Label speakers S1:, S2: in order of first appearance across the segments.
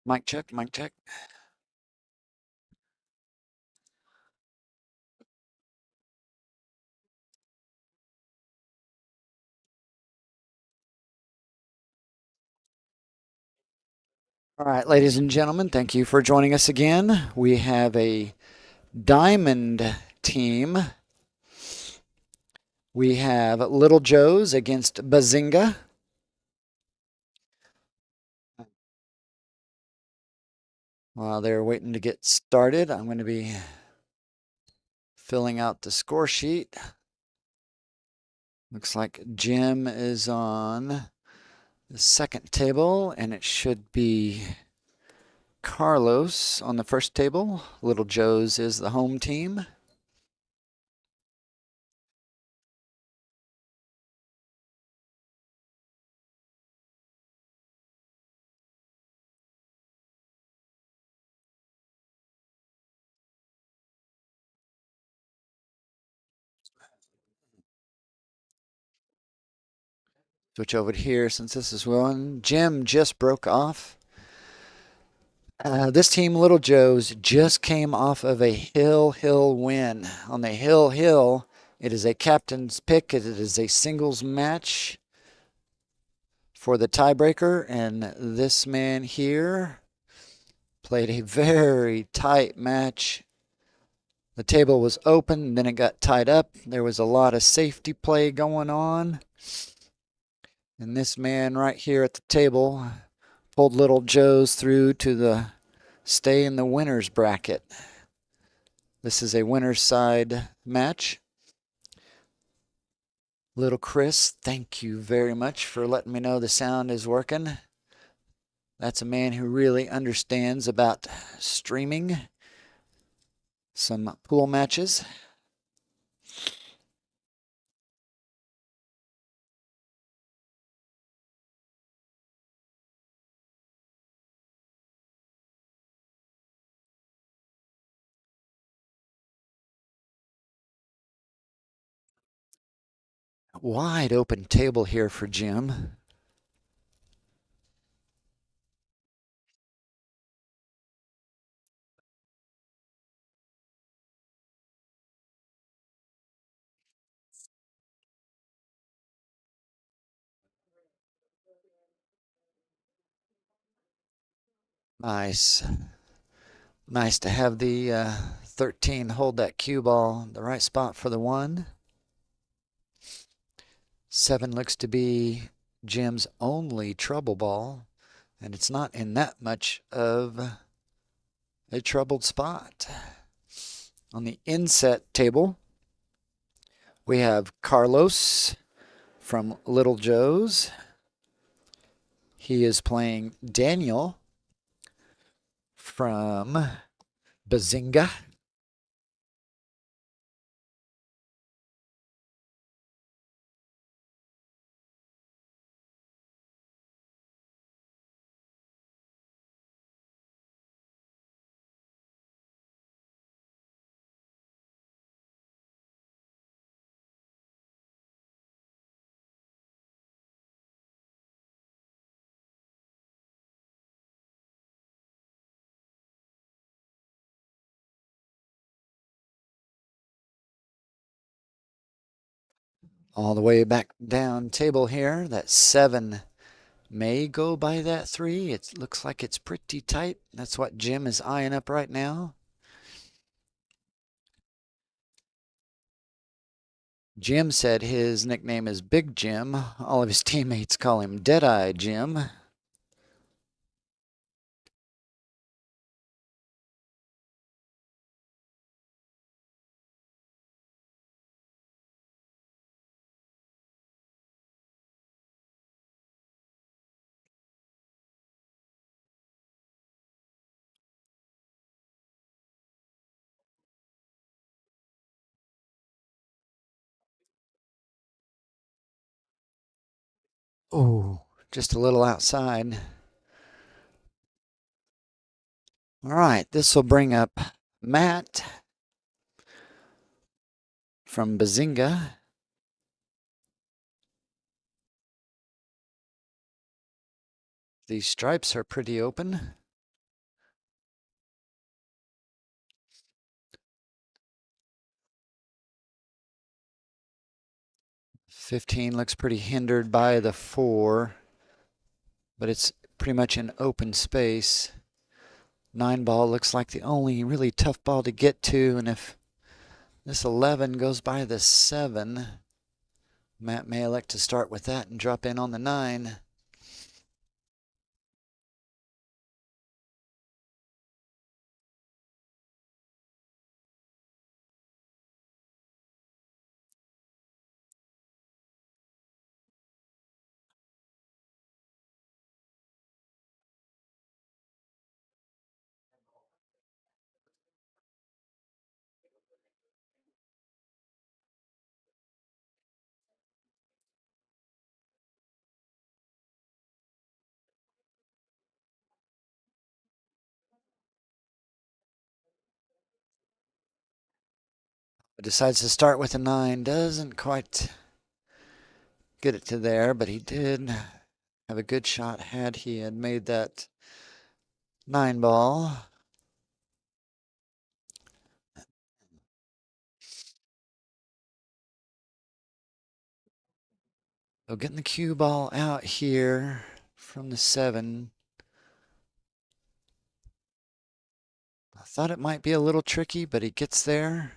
S1: Mic check, mic check. All right, ladies and gentlemen, thank you for joining us again. We have a diamond team. We have Little Joe's against Bazinga. While they're waiting to get started, I'm going to be filling out the score sheet. Looks like Jim is on the second table, and it should be Carlos on the first table. Little Joe's is the home team. Switch over to here since this is one. Jim just broke off. This team, Little Joe's, just came off of a Hill win. On the Hill, it is a captain's pick. It is a singles match for the tiebreaker, and this man here played a very tight match. The table was open, then it got tied up. There was a lot of safety play going on. And this man right here at the table pulled Little Joe's through to the stay in the winner's bracket. This is a winner's side match. Little Chris, thank you very much for letting me know the sound is working. That's a man who really understands about streaming some pool matches. Wide open table here for Jim. Nice. Nice to have the 13 hold that cue ball the right spot for the 1. 7 looks to be Jim's only trouble ball, and it's not in that much of a troubled spot. On the inset table, we have Carlos from LittleJoes. He is playing Daniel from Bazinga. All the way back down table here, that 7 may go by that 3. It looks like it's pretty tight. That's what Jim is eyeing up right now. Jim said his nickname is Big Jim. All of his teammates call him Deadeye Jim. Oh, just a little outside. All right, this will bring up Matt from Bazinga. These stripes are pretty open. 15 looks pretty hindered by the 4, but it's pretty much an open space. 9 ball looks like the only really tough ball to get to, and if this 11 goes by the 7, Matt may elect to start with that and drop in on the 9. Decides to start with a 9. Doesn't quite get it to there, but he did have a good shot had he had made that 9 ball. So getting the cue ball out here from the 7. I thought it might be a little tricky, but he gets there.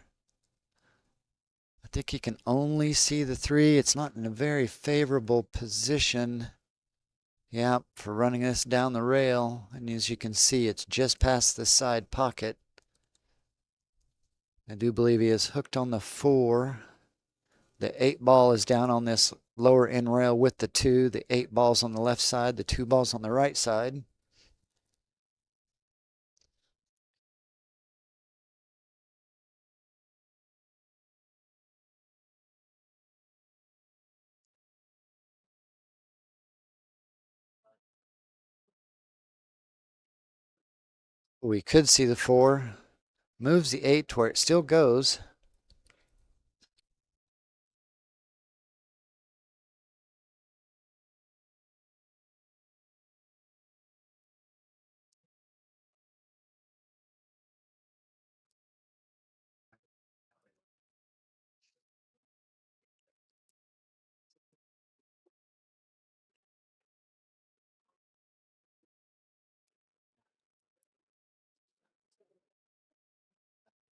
S1: I think he can only see the 3. It's not in a very favorable position. Yeah, for running this down the rail. And as you can see, it's just past the side pocket. I do believe he is hooked on the 4. The 8 ball is down on this lower end rail with the 2. The 8 ball's on the left side, the 2 ball's on the right side. We could see the 4. Moves the 8 to where it still goes.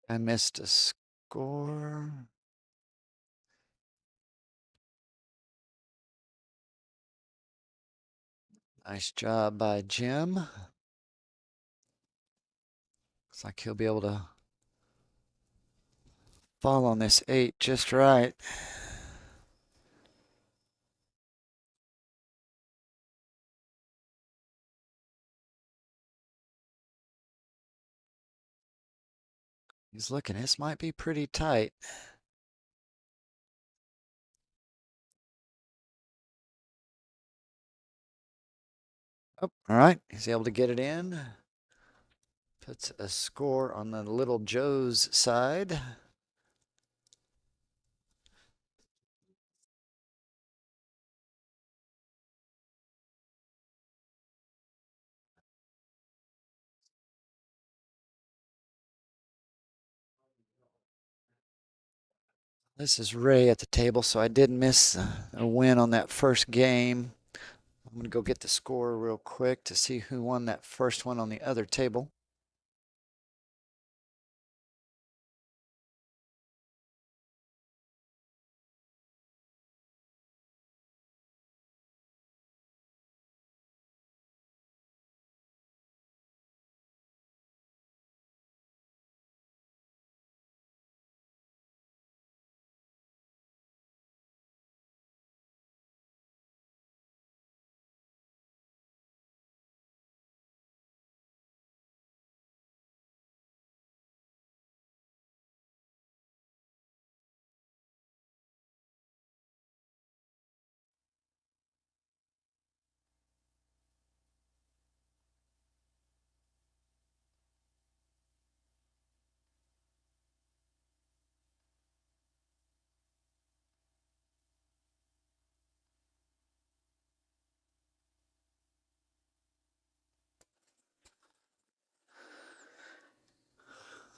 S1: I missed a score. Nice job by Jim. Looks like he'll be able to fall on this 8 just right. He's looking. This might be pretty tight. Oh, all right. He's able to get it in. Puts a score on the Little Joe's side. This is Ray at the table, so I did miss a win on that first game. I'm going to go get the score real quick to see who won that first one on the other table.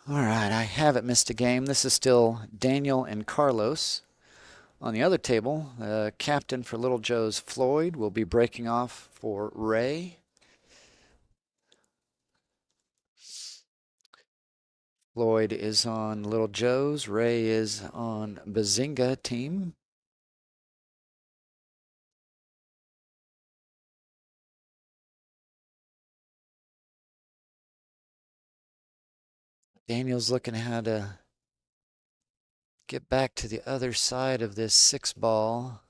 S1: All right, I haven't missed a game. This is still Daniel and Carlos. On the other table, captain for Little Joe's, Floyd, will be breaking off for Ray. Floyd is on Little Joe's. Ray is on Bazinga-Team. Daniel's looking how to get back to the other side of this 6 ball.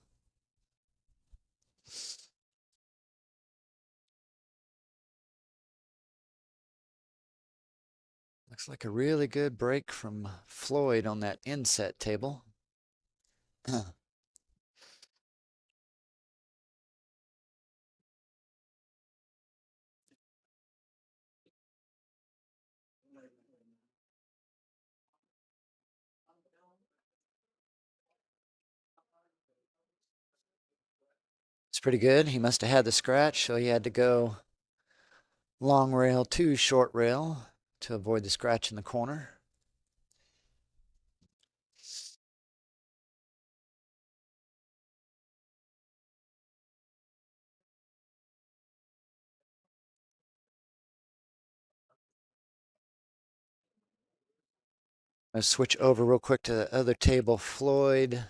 S1: Looks like a really good break from Floyd on that inset table. It's pretty good. He must have had the scratch, so he had to go long rail to short rail to avoid the scratch in the corner. I'll switch over real quick to the other table. Floyd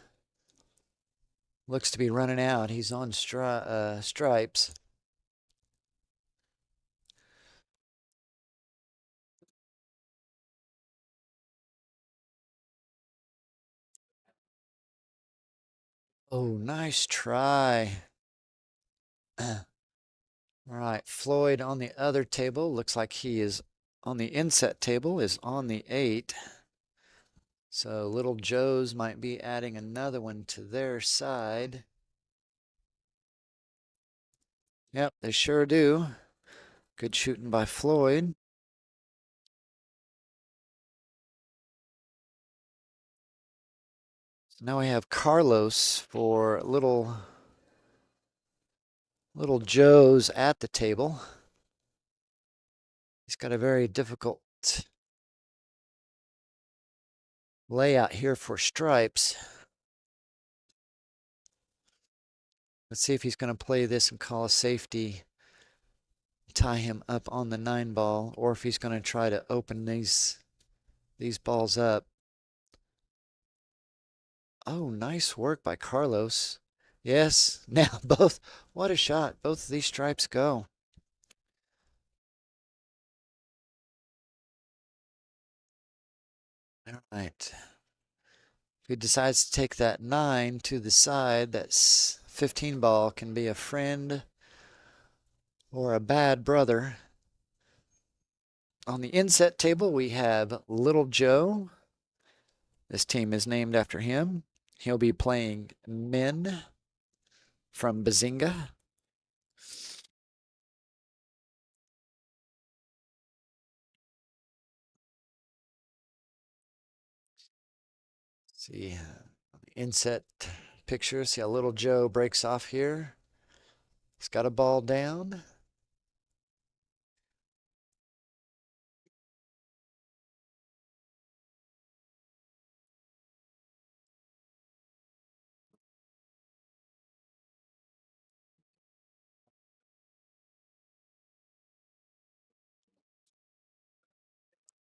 S1: looks to be running out. He's on stripes. Oh, nice try. All right, Floyd on the other table. Looks like he is on the inset table, is on the 8. So Little Joe's might be adding another one to their side. Yep, they sure do. Good shooting by Floyd. So now we have Carlos for Little Joe's at the table. He's got a very difficult layout here for stripes. Let's see if he's going to play this and call a safety, tie him up on the 9 ball, or if he's going to try to open these balls up. Oh, nice work by Carlos. Yes, now both, what a shot. Both of these stripes go. All right. If he decides to take that 9 to the side, that 15 ball can be a friend or a bad brother. On the inset table, we have Little Joe. This team is named after him. He'll be playing men from Bazinga. See, inset picture. See how Little Joe breaks off here. He's got a ball down.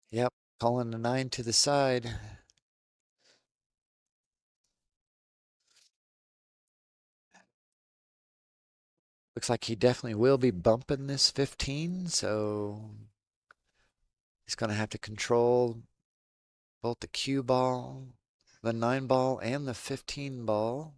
S1: Yep, calling the 9 to the side. Looks like he definitely will be bumping this 15, so he's going to have to control both the cue ball, the 9 ball, and the 15 ball.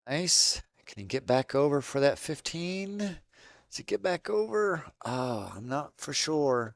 S1: Nice. Can he get back over for that 15? Does he get back over? Oh, I'm not for sure.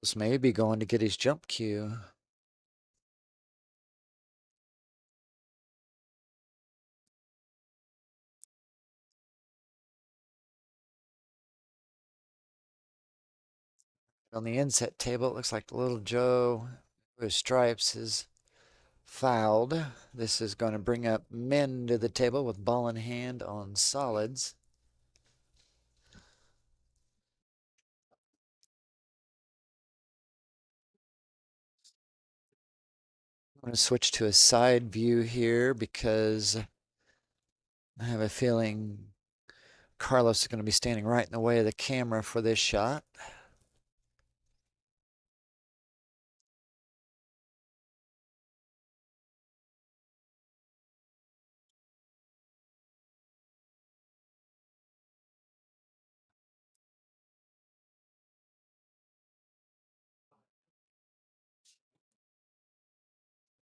S1: This may be going to get his jump cue. On the inset table, it looks like Little Joe with stripes is fouled. This is going to bring up men to the table with ball in hand on solids. I'm going to switch to a side view here because I have a feeling Carlos is going to be standing right in the way of the camera for this shot.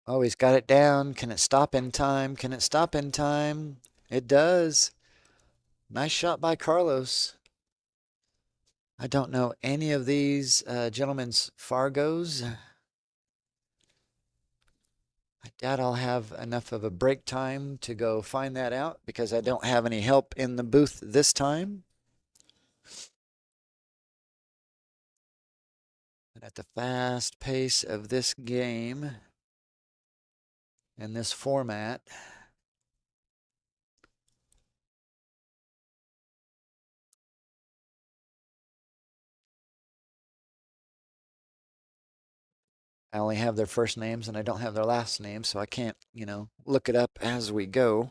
S1: Oh, he's got it down. Can it stop in time? Can it stop in time? It does. Nice shot by Carlos. I don't know any of these gentlemen's Fargos. I doubt I'll have enough of a break time to go find that out because I don't have any help in the booth this time. But at the fast pace of this game and this format, I only have their first names and I don't have their last names, so I can't, look it up as we go.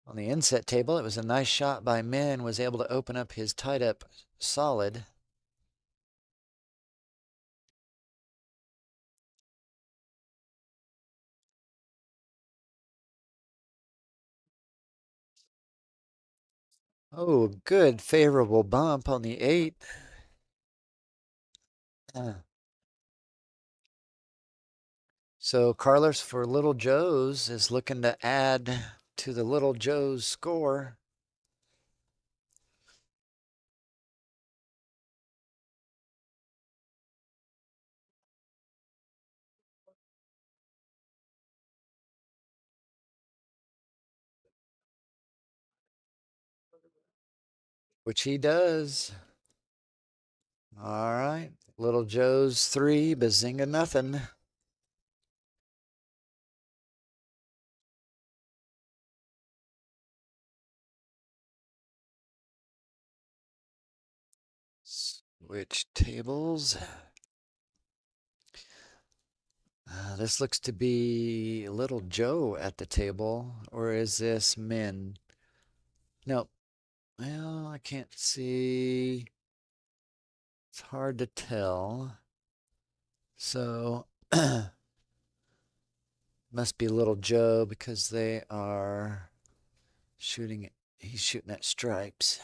S1: On the inset table, it was a nice shot by Min, was able to open up his tied up solid. Oh, good favorable bump on the 8. So Carlos for Little Joe's is looking to add to the Little Joe's score. Which he does. All right. Little Joe's 3, Bazinga nothing. Switch tables. This looks to be Little Joe at the table, or is this Min? Nope. Well, I can't see. It's hard to tell. So, must be Little Joe because they are shooting. He's shooting at stripes.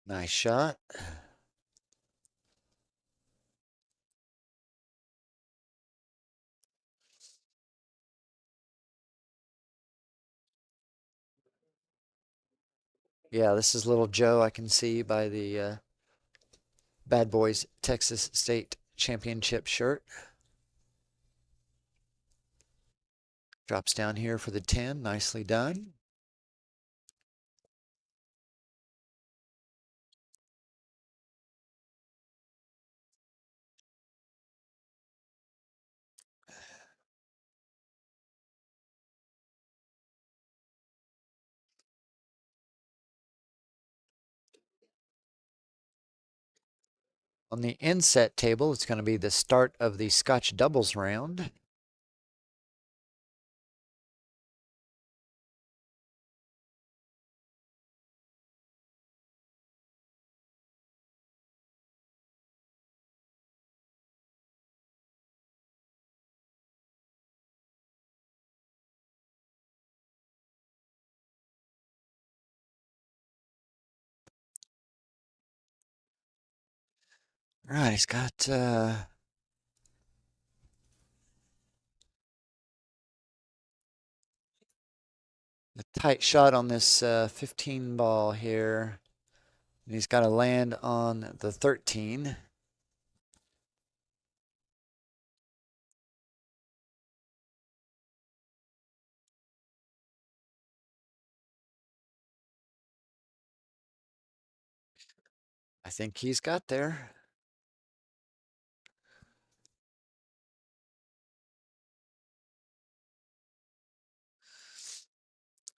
S1: Nice shot. Yeah, this is Little Joe. I can see by the Bad Boys Texas State Championship shirt. Drops down here for the 10. Nicely done. On the inset table, it's going to be the start of the Scotch doubles round. All right, he's got a tight shot on this 15 ball here. And he's got to land on the 13. I think he's got there.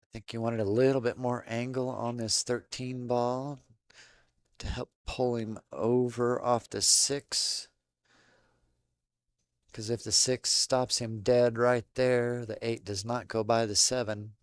S1: I think he wanted a little bit more angle on this 13 ball to help pull him over off the 6. Because if the 6 stops him dead right there, the 8 does not go by the 7.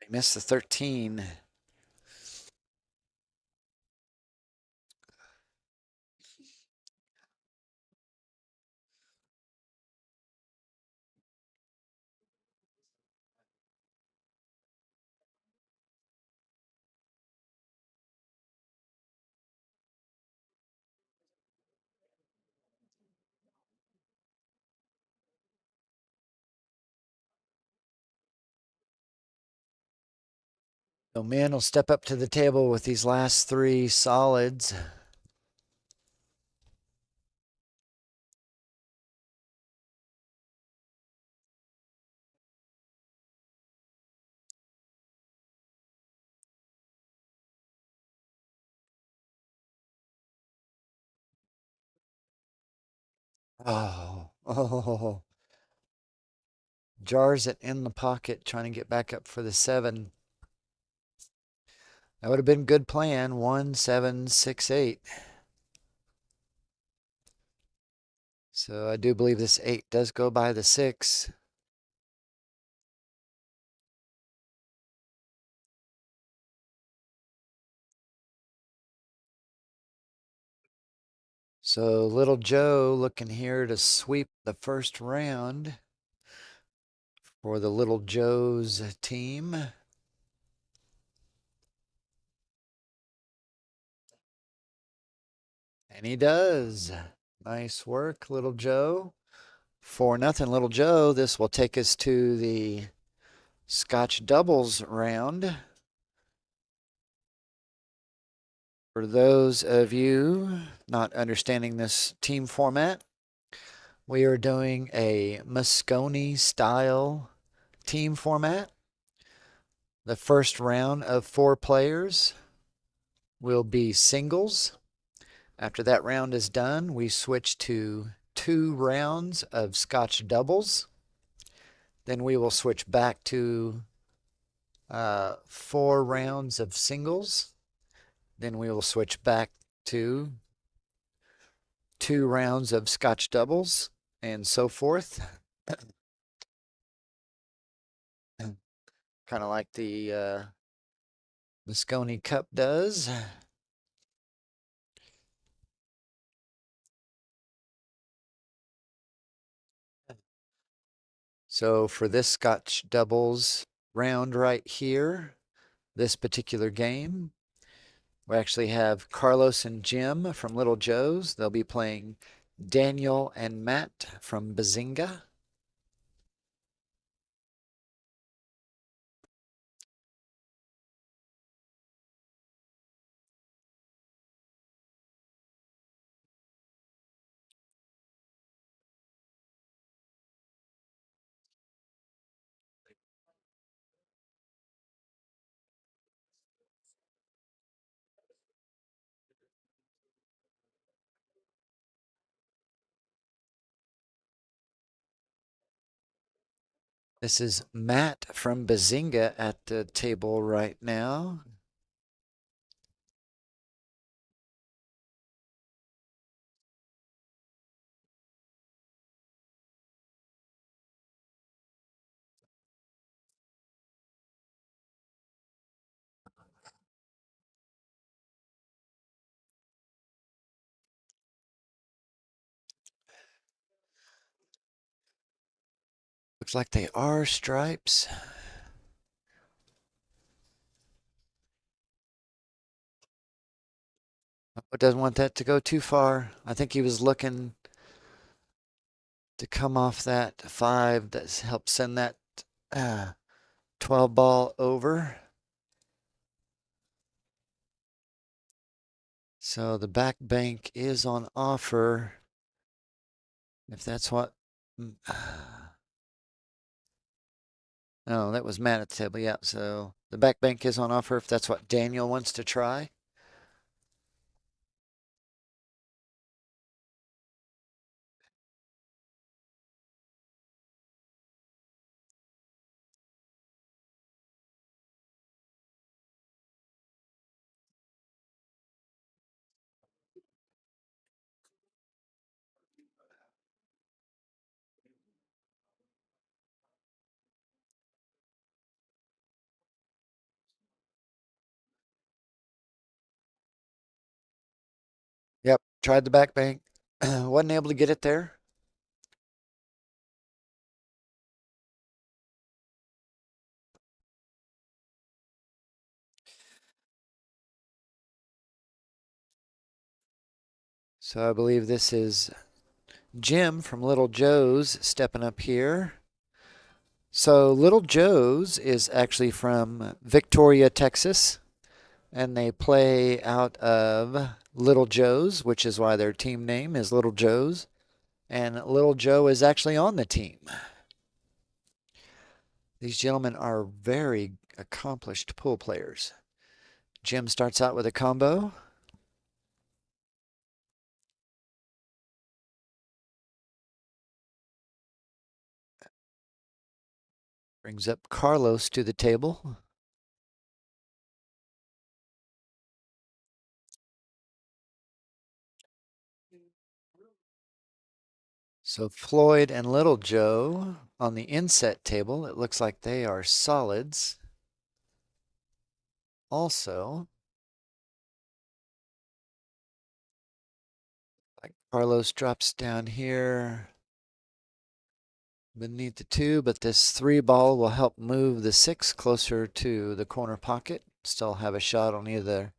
S1: He missed the 13. So man will step up to the table with these last 3 solids. Oh. Jars it in the pocket, trying to get back up for the 7. That would have been a good plan. 1, 7, 6, 8. So I do believe this 8 does go by the 6. So Little Joe looking here to sweep the first round for the Little Joe's team. And he does. Nice work, Little Joe. 4-0, Little Joe. This will take us to the Scotch doubles round. For those of you not understanding this team format, we are doing a Moscone style team format. The first round of 4 players will be singles. After that round is done, we switch to 2 rounds of Scotch doubles. Then we will switch back to 4 rounds of singles. Then we will switch back to 2 rounds of Scotch doubles and so forth. Kind of like the Moscone Cup does. So for this Scotch doubles round right here, this particular game, we actually have Carlos and Jim from Little Joe's. They'll be playing Daniel and Matt from Bazinga. This is Matt from Bazinga at the table right now. Looks like they are stripes. But doesn't want that to go too far. I think he was looking to come off that 5 that helped send that 12 ball over. So the back bank is on offer. If that's what. No, that was Matt at the table. Yeah, so the back bank is on offer if that's what Daniel wants to try. Tried the back bank. Wasn't able to get it there. So I believe this is Jim from Little Joe's stepping up here. So Little Joe's is actually from Victoria, Texas, and they play out of Little Joe's, which is why their team name is Little Joe's. And Little Joe is actually on the team. These gentlemen are very accomplished pool players. Jim starts out with a combo. Brings up Carlos to the table. So Floyd and Little Joe on the inset table. It looks like they are solids. Also, like Carlos drops down here beneath the 2, but this 3 ball will help move the 6 closer to the corner pocket. Still have a shot on either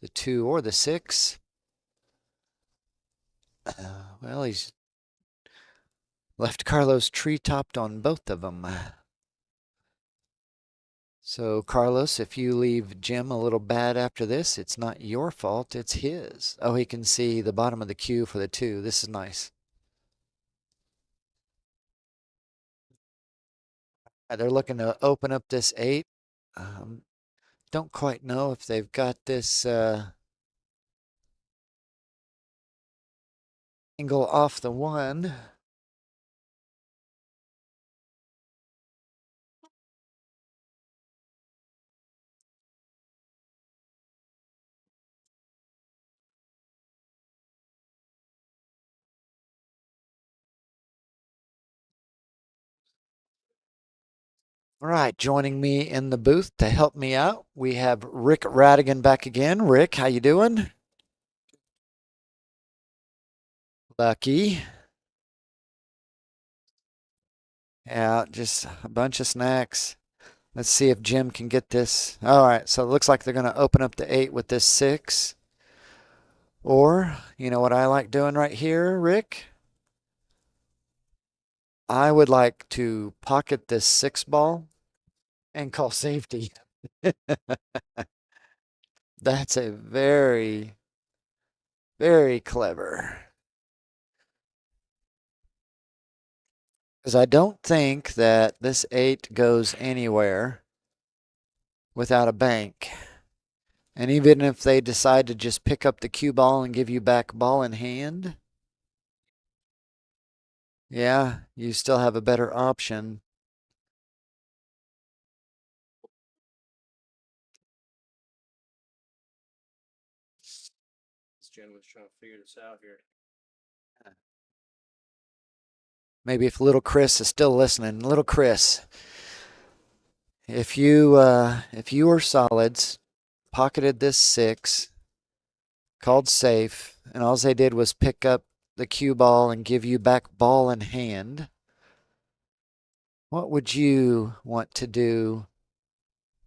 S1: the 2 or the 6. Well, he's left Carlos tree-topped on both of them. So, Carlos, if you leave Jim a little bad after this, it's not your fault, it's his. Oh, he can see the bottom of the cue for the 2. This is nice. They're looking to open up this 8. Don't quite know if they've got this angle off the 1. All right, joining me in the booth to help me out, we have Rick Radigan back again. Rick, how you doing? Lucky. Yeah, just a bunch of snacks. Let's see if Jim can get this. All right, so it looks like they're going to open up the 8 with this 6. Or, you know what I like doing right here, Rick? I would like to pocket this 6 ball and call safety. That's a very, very clever. Because I don't think that this 8 goes anywhere without a bank. And even if they decide to just pick up the cue ball and give you back ball in hand, yeah, you still have a better option.
S2: Jen was trying to figure this out here.
S1: Maybe if little Chris is still listening, little Chris, if you were solids, pocketed this 6, called safe, and all they did was pick up the cue ball and give you back ball in hand, what would you want to do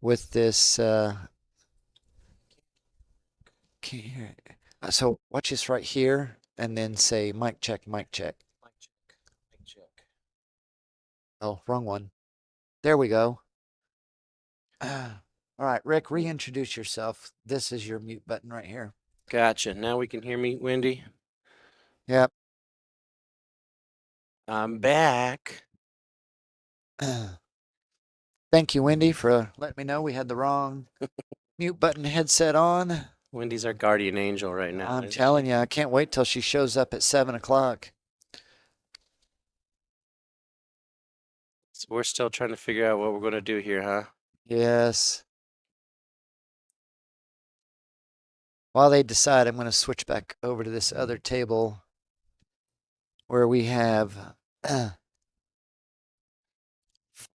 S1: with this? Can't hear it. So watch this right here, and then say mic check, mic check.
S2: Mic check. Mic check.
S1: Oh, wrong one. There we go. All right, Rick, reintroduce yourself. This is your mute button right here.
S2: Gotcha. Now we can hear me, Wendy.
S1: Yep.
S2: I'm back.
S1: Thank you, Wendy, for letting me know we had the wrong mute button headset on.
S2: Wendy's our guardian angel right now.
S1: I'm telling you, I can't wait till she shows up at 7 o'clock.
S2: So we're still trying to figure out what we're going to do here, huh?
S1: Yes. While they decide, I'm going to switch back over to this other table where we have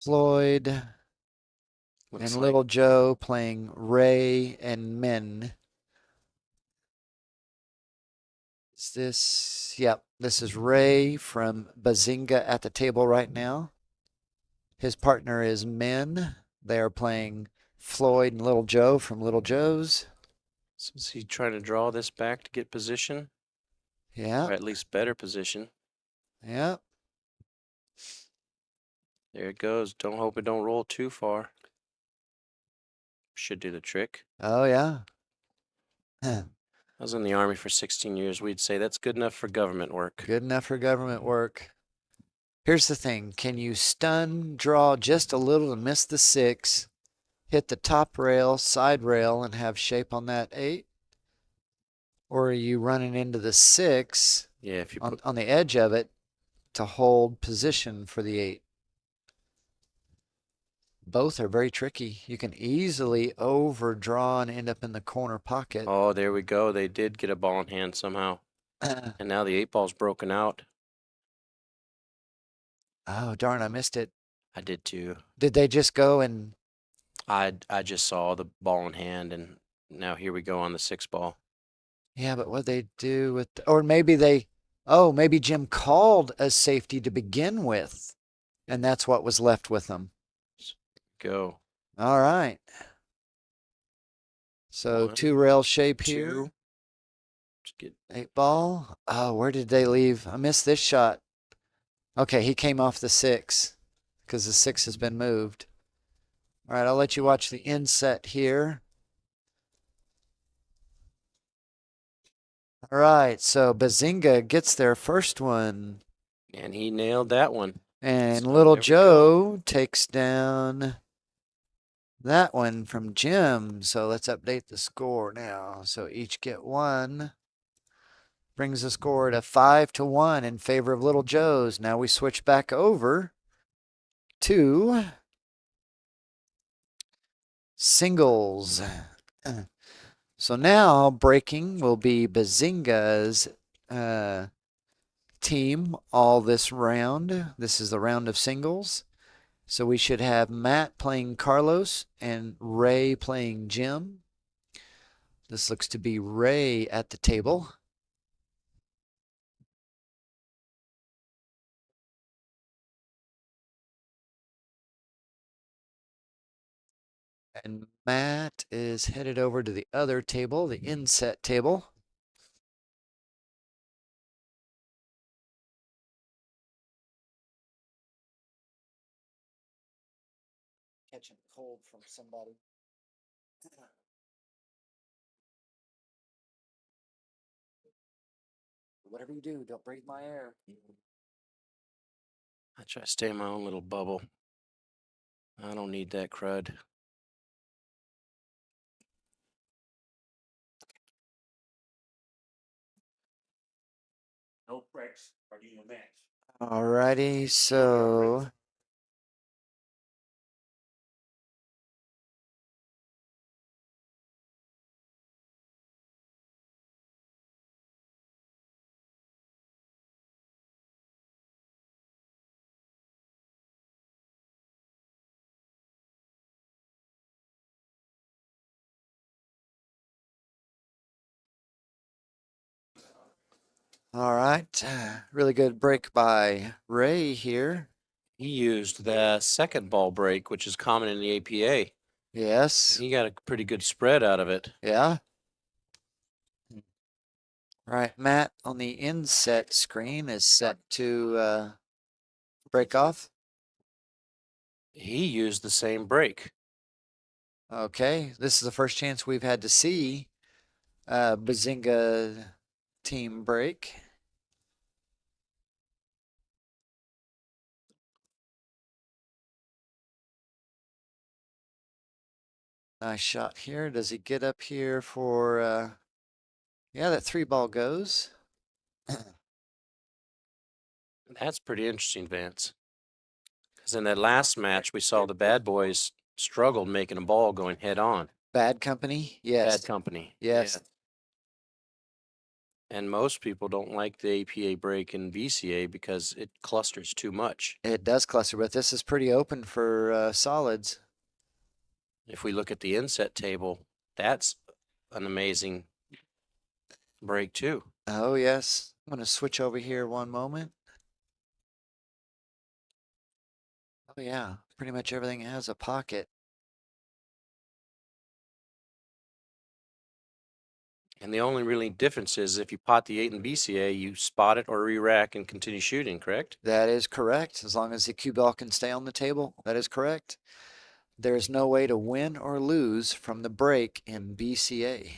S1: Floyd and Little Joe playing Ray and Min. this? Yep, this is Ray from Bazinga at the table right now. His partner is Min. They are playing Floyd and Little Joe from LittleJoes.
S2: So is he trying to draw this back to get position,
S1: Yeah,
S2: or at least better position?
S1: yeah.
S2: There it goes. Don't hope it don't roll too far. Should do the trick.
S1: Oh, yeah.
S2: I was in the Army for 16 years. We'd say that's good enough for government work.
S1: Good enough for government work. Here's the thing. Can you stun, draw just a little to miss the 6, hit the top rail, side rail, and have shape on that 8? Or are you running into the 6
S2: Yeah, if you put
S1: on the edge of it to hold position for the 8? Both are very tricky. You can easily overdraw and end up in the corner pocket.
S2: Oh, there we go. They did get a ball in hand somehow. And now the 8-ball's broken out.
S1: Oh, darn, I missed it.
S2: I did too.
S1: Did they just go and...
S2: I just saw the ball in hand, and now here we go on the 6-ball.
S1: Yeah, but what they do with... Or maybe they... Oh, maybe Jim called a safety to begin with, and that's what was left with them.
S2: Go.
S1: All right. So
S2: 1,
S1: 2 rail shape here.
S2: 2. Just get
S1: 8-ball. Oh, where did they leave? I missed this shot. Okay, he came off the 6 because the 6 has been moved. All right, I'll let you watch the inset here. All right, so Bazinga gets their first one.
S2: and he nailed that one.
S1: And
S2: So
S1: Little
S2: there we
S1: Joe takes down that one from Jim. So let's update the score now. So each get 1. Brings the score to 5-1 in favor of Little Joe's. Now we switch back over to singles. So now breaking will be Bazinga's team all this round. This is the round of singles. So we should have Matt playing Carlos and Ray playing Jim. This looks to be Ray at the table. And Matt is headed over to the other table, the inset table. Catching cold from somebody. Whatever you do, don't breathe my air.
S2: I try to stay in my own little bubble. I don't need that crud.
S3: No breaks. Ready to match.
S1: Alrighty, so all right, really good break by Ray here.
S2: He used the second ball break, which is common in the APA.
S1: Yes,
S2: He got a pretty good spread out of it.
S1: yeah. All right, Matt on the inset screen is set to break off.
S2: He used the same break.
S1: Okay, this is the first chance we've had to see Bazinga team break. Nice shot here. Does he get up here for, yeah, that 3-ball goes.
S2: That's pretty interesting, Vance. Because in that last match, we saw the bad boys struggled making a ball going head on.
S1: Bad company? Yes.
S2: Bad company.
S1: Yes.
S2: Yeah. And most people don't like the APA break in VCA because it clusters too much.
S1: It does cluster, but this is pretty open for solids.
S2: If we look at the inset table, that's an amazing break too.
S1: Oh, yes. I'm going to switch over here one moment. Oh, yeah. Pretty much everything has a pocket.
S2: And the only really difference is if you pot the 8 in BCA, you spot it or re-rack and continue shooting, correct?
S1: That is correct. As long as the cue ball can stay on the table, that is correct. There is no way to win or lose from the break in BCA.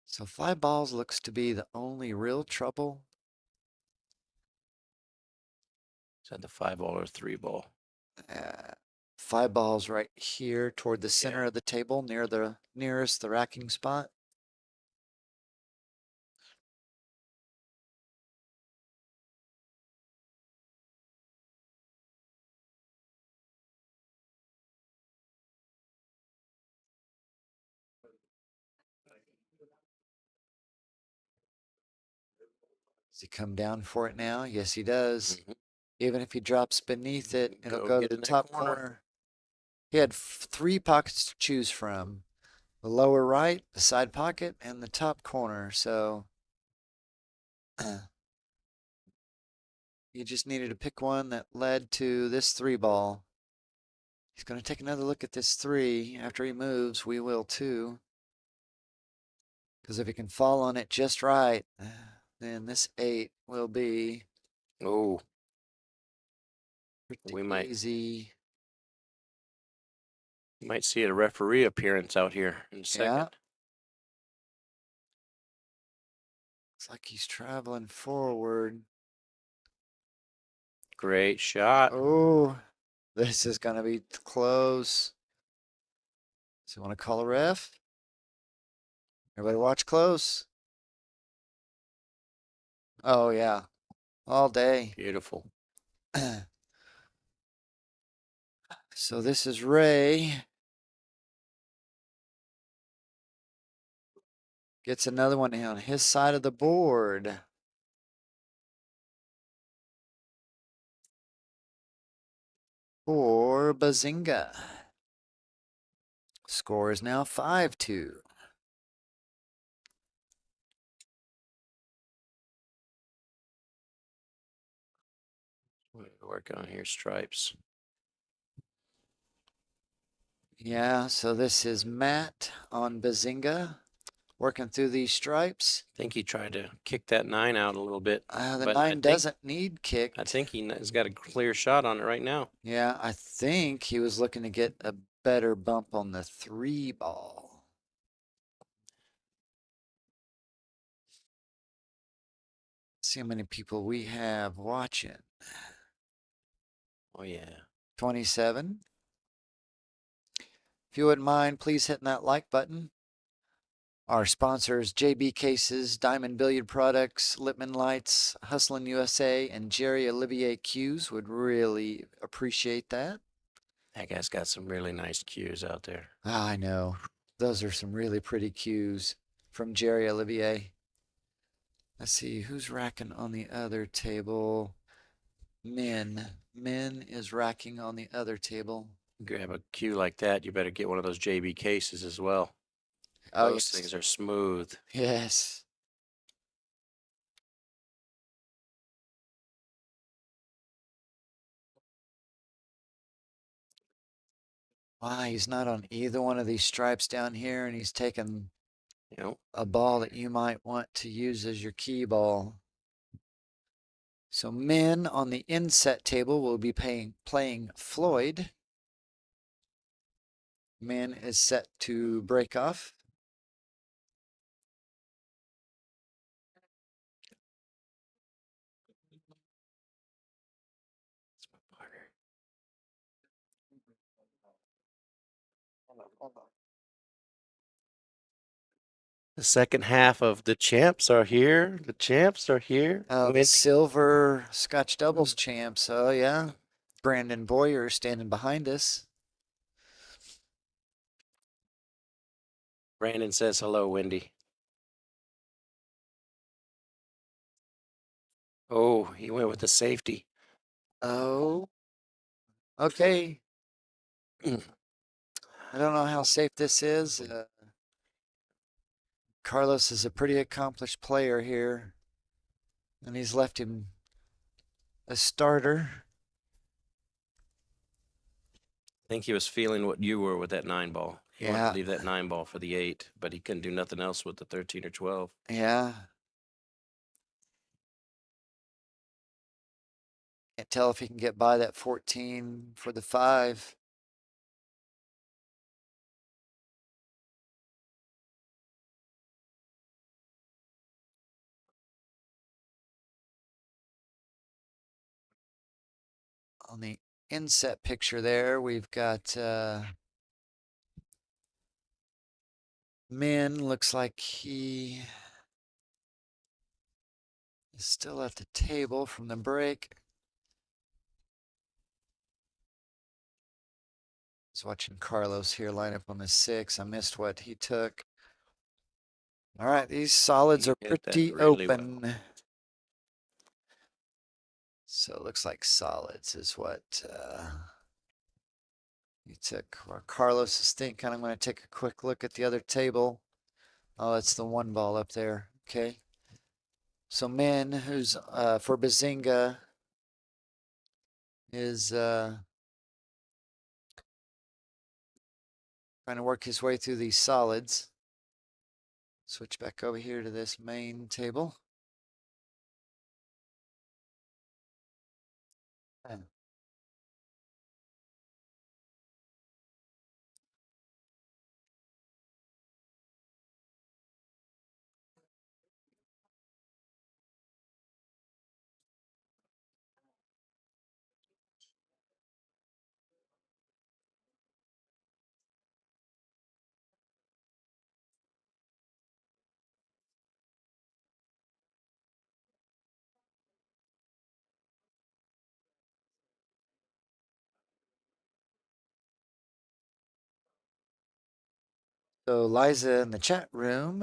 S1: So 5 balls looks to be the only real trouble.
S2: Is that the 5-ball or 3-ball?
S1: Uh, 5 balls right here toward the center
S2: Yeah.
S1: of the table near the nearest the racking spot. Does he come down for it now? Yes, he does.
S2: Mhm.
S1: Even if he drops beneath it, it'll
S2: Go
S1: go to
S2: get
S1: the
S2: in that
S1: top
S2: corner.
S1: corner. He had 3 pockets to choose from. The lower right, the side pocket, and the top corner. So he just needed to pick one that led to this 3 ball. He's going to take another look at this 3. After he moves, we will too. Because if he can fall on it just right, then this 8 will be
S2: Oh,
S1: pretty
S2: we might
S1: easy.
S2: see a referee appearance out here in a
S1: Yeah.
S2: second.
S1: Looks like he's traveling forward.
S2: Great shot.
S1: Oh, this is going to be close. So you want to call a ref? Everybody watch close. Oh, yeah. All day.
S2: Beautiful.
S1: So this is Ray. Gets another one on his side of the board. For Bazinga. Score is now 5-2.
S2: Working on here stripes.
S1: Yeah, so this is Matt on Bazinga. Working through these stripes.
S2: I think he tried to kick that 9 out a little bit.
S1: The
S2: But
S1: 9 doesn't need kicked.
S2: I think he's got a clear shot on it right now.
S1: Yeah, I think he was looking to get a better bump on the 3 ball. Let's see how many people we have watching.
S2: Oh, yeah.
S1: 27. If you wouldn't mind, please hitting that like button. Our sponsors, JB Cases, Diamond Billiard Products, Lippman Lights, Hustlin' USA, and Jerry Olivier Cues would really appreciate that.
S2: That guy's got some really nice cues out there.
S1: I know. Those are some really pretty cues from Jerry Olivier. Let's see, who's racking on the other table? Min. Min is racking on the other table.
S2: Grab a cue like that, you better get one of those JB cases as well.
S1: Oh,
S2: Those
S1: yes.
S2: things are smooth.
S1: Yes. Why, he's not on either one of these stripes down here, and he's taking a ball that you might want to use as your key ball. So Min on the inset table will be playing Floyd. Min is set to break off.
S2: That's my partner. The second half of the champs are here. The champs are here.
S1: The silver Scotch doubles champs. Oh, yeah. Brandon Boyer standing behind us.
S2: Brandon says hello, Wendy. Oh, he went with the safety.
S1: Oh, okay. I don't know how safe this is. Carlos is a pretty accomplished player here, and he's left him a starter.
S2: I think he was feeling what you were with that 9-ball. He wanted
S1: Yeah.
S2: to leave that 9-ball for the 8, but he couldn't do nothing else with the 13 or 12.
S1: Yeah. Can't tell if he can get by that 14 for the 5. On the inset picture there, we've got Min. Looks like he is still at the table from the break. I was watching Carlos here line up on the 6. I missed what he took. All right, these solids
S2: He
S1: are
S2: hit that
S1: pretty
S2: really well.
S1: open. So it looks like solids is what you took. While Carlos is thinking, I'm going to take a quick look at the other table. Oh, it's the 1 ball up there. Okay. So Min, who's for Bazinga, is trying to work his way through these solids. Switch back over here to this main table. So Liza in the chat room,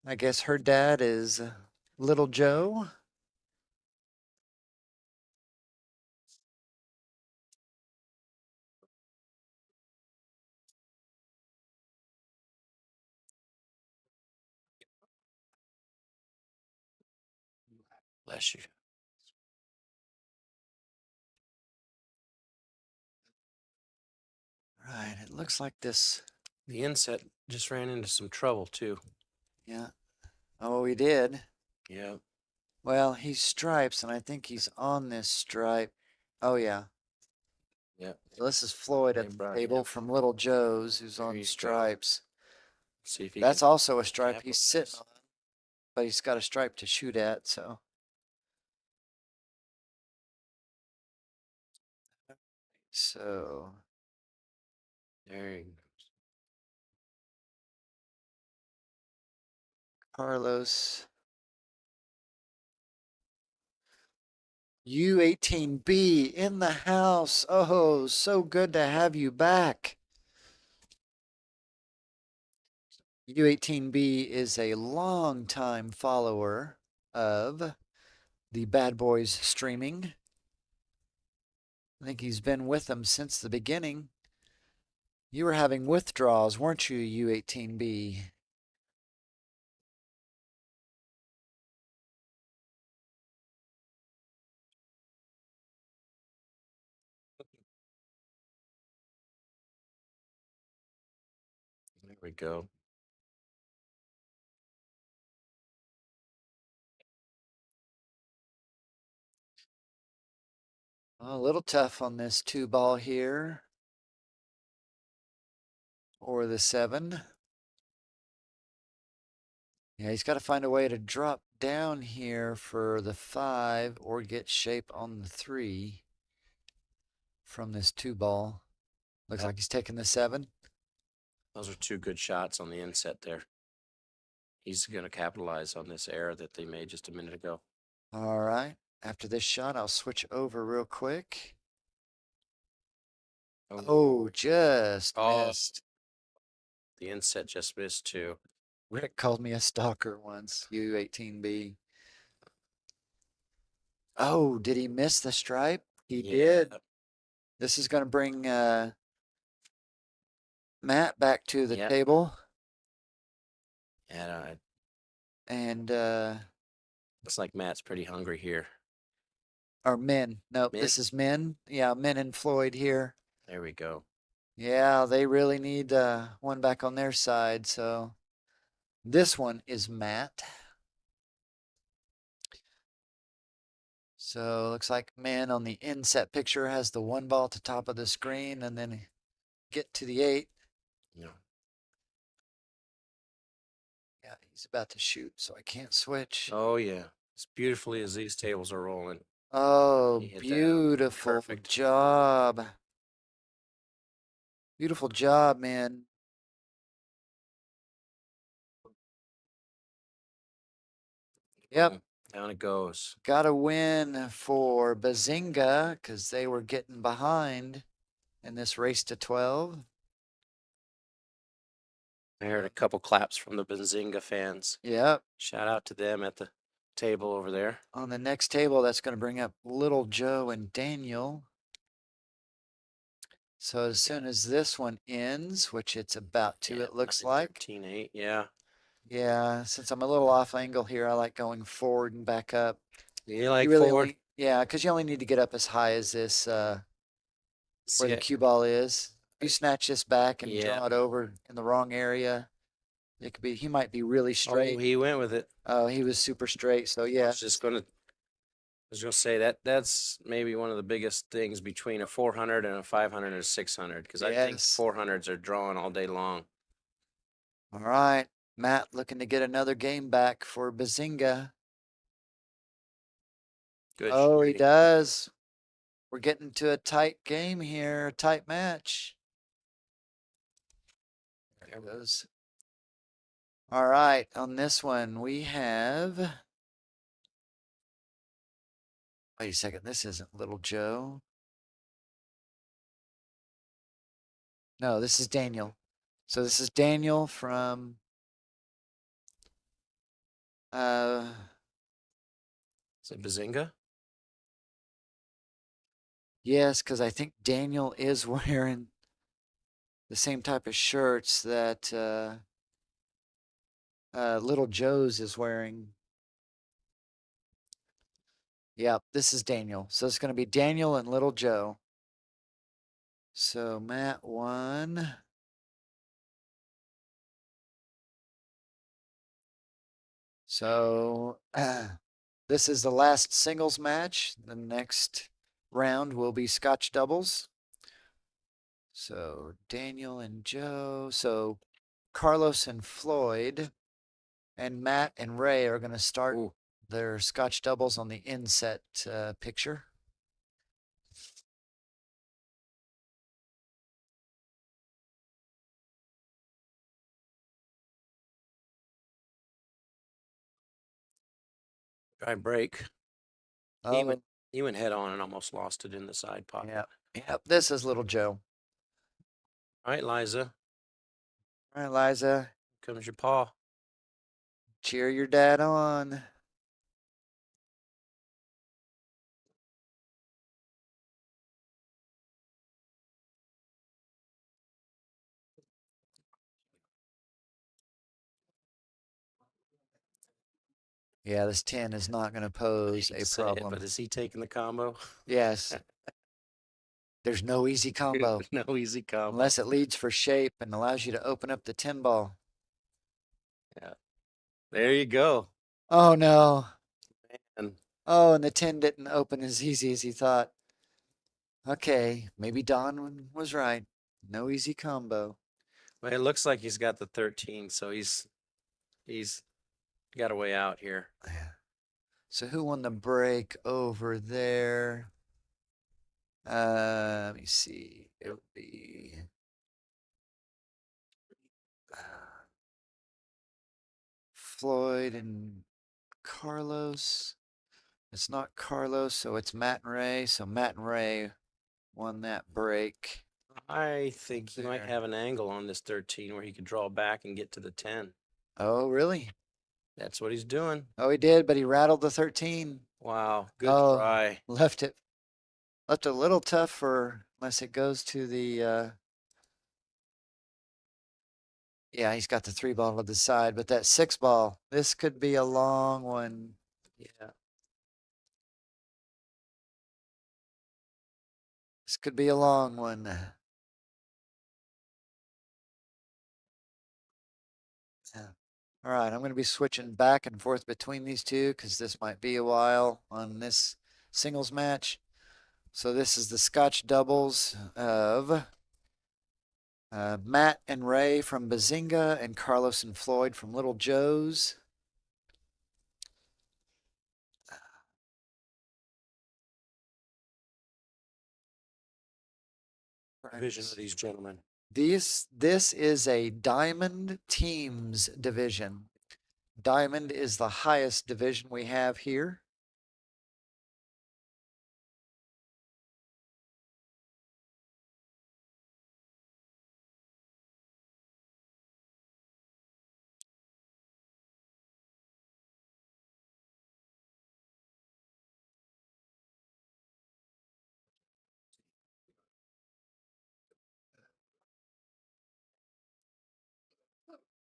S1: I guess her dad is Little Joe.
S2: Bless you.
S1: Right, it looks like this.
S2: The inset just ran into some trouble too.
S1: Yeah. Oh, he did.
S2: Yeah.
S1: Well, he's stripes, and I think he's on this stripe. Oh, yeah.
S2: Yeah.
S1: So this is Floyd
S2: They
S1: at the
S2: brought
S1: table
S2: him.
S1: from Little Joe's, who's
S2: There
S1: on
S2: you go.
S1: stripes.
S2: See if he
S1: That's
S2: can
S1: also a stripe he's sitting
S2: capitalize.
S1: on, but he's got a stripe to shoot at, so. So,
S2: There you go.
S1: Carlos. U18B in the house. Oh, so good to have you back. U18B is a longtime follower of the Bad Boys streaming. I think he's been with them since the beginning. You were having withdrawals, weren't you, U18B?
S2: There we go.
S1: A little tough on this 2 ball here. Or the 7. Yeah, he's got to find a way to drop down here for the 5 or get shape on the 3 from this 2 ball. Looks like he's taking the 7.
S2: Those are 2 good shots on the inset there. He's going to capitalize on this error that they made just a minute ago.
S1: All right. After this shot, I'll switch over real quick. Oh, just missed.
S2: The inset just missed too.
S1: Rick called me a stalker once, U18B. Oh, did he miss the stripe? He did. This is going to bring Matt back to the table.
S2: And
S1: And
S2: looks like Matt's pretty hungry here.
S1: or Min. Nope,
S2: Min?
S1: this is Min. Yeah, Min and Floyd here.
S2: There we go.
S1: Yeah, they really need one back on their side. So this one is Matt. So looks like Min on the inset picture has the one ball at the top of the screen, and then get to the 8.
S2: Yeah.
S1: Yeah, he's about to shoot, so I can't switch.
S2: Oh yeah. As beautifully as these tables are rolling.
S1: Oh,
S2: He hit that
S1: beautiful
S2: perfect.
S1: job. Beautiful job, man. Yep.
S2: Boom. Down it goes.
S1: Got a win for Bazinga because they were getting behind in this race to 12.
S2: I heard a couple claps from the Bazinga fans.
S1: Yep.
S2: Shout out to them at the table over there.
S1: On the next table, that's going to bring up Little Joe and Daniel. So as soon as this one ends, which it's about to,
S2: Yeah,
S1: it looks
S2: 9,
S1: like.
S2: 13-8, yeah.
S1: Yeah, since I'm a little off angle here, I like going forward and back up.
S2: You like
S1: really
S2: forward?
S1: only, yeah, because you only need to get up as high as this where the cue ball is. If you snatch this back and
S2: Yeah.
S1: draw it over in the wrong area, it could be, he might be really
S2: Oh,
S1: straight.
S2: he went with it.
S1: Oh, he was super straight. So
S2: I
S1: yeah,
S2: was just gonna say that's maybe one of the biggest things between a 400 and a 500 and a 600 because I think
S1: yes.
S2: 400s are drawing all day long.
S1: All right, Matt looking to get another game back for Bazinga.
S2: Good.
S1: Oh, he
S2: shooting.
S1: does. We're getting to a tight game here, a tight match. There it goes. All right, on this one we have. Wait a second, this isn't Little Joe. No, this is Daniel. So this is Daniel from
S2: Is it Bazinga?
S1: yes, because I think Daniel is wearing the same type of shirts that Little Joe's is wearing. Yep, this is Daniel. So it's going to be Daniel and Little Joe. So Matt won. So this is the last singles match. The next round will be Scotch doubles. So Daniel and Joe. So Carlos and Floyd and Matt and Ray are going to start their Scotch doubles on the inset picture.
S2: Dry break.
S1: Oh,
S2: He went head on and almost lost it in the side pocket.
S1: yeah. Yep, this is Little Joe.
S2: All right, Liza.
S1: All right, Liza,
S2: Comes your paw.
S1: cheer your dad on. Yeah, this 10 is not going to pose a problem.
S2: But is he taking the combo?
S1: Yes. There's no easy combo.
S2: No easy combo.
S1: Unless it leads for shape and allows you to open up the 10 ball.
S2: Yeah. There you go.
S1: Oh, no.
S2: Man.
S1: Oh, and the 10 didn't open as easy as he thought. Okay, maybe Don was right. No easy combo.
S2: Well, it looks like he's got the 13, so he's got a way out here.
S1: Yeah. So who won the break over there? Let me see. It would be Floyd and Carlos. It's not Carlos, so it's Matt and Ray. So Matt and Ray won that break.
S2: I think he might
S1: There.
S2: have an angle on this 13 where he could draw back and get to the 10.
S1: Oh, really?
S2: That's what he's doing.
S1: Oh, he did, but he rattled the 13.
S2: Wow, good
S1: Oh,
S2: try.
S1: left it a little tough for unless it goes to the Yeah, he's got the 3 ball to the side, but that 6 ball, this could be a long one.
S2: Yeah.
S1: This could be a long one. Yeah. All right, I'm going to be switching back and forth between these two because this might be a while on this singles match. So this is the Scotch doubles of Matt and Ray from Bazinga and Carlos and Floyd from LittleJoes.
S2: Vision of these gentlemen.
S1: This is a Diamond Teams division. Diamond is the highest division we have here.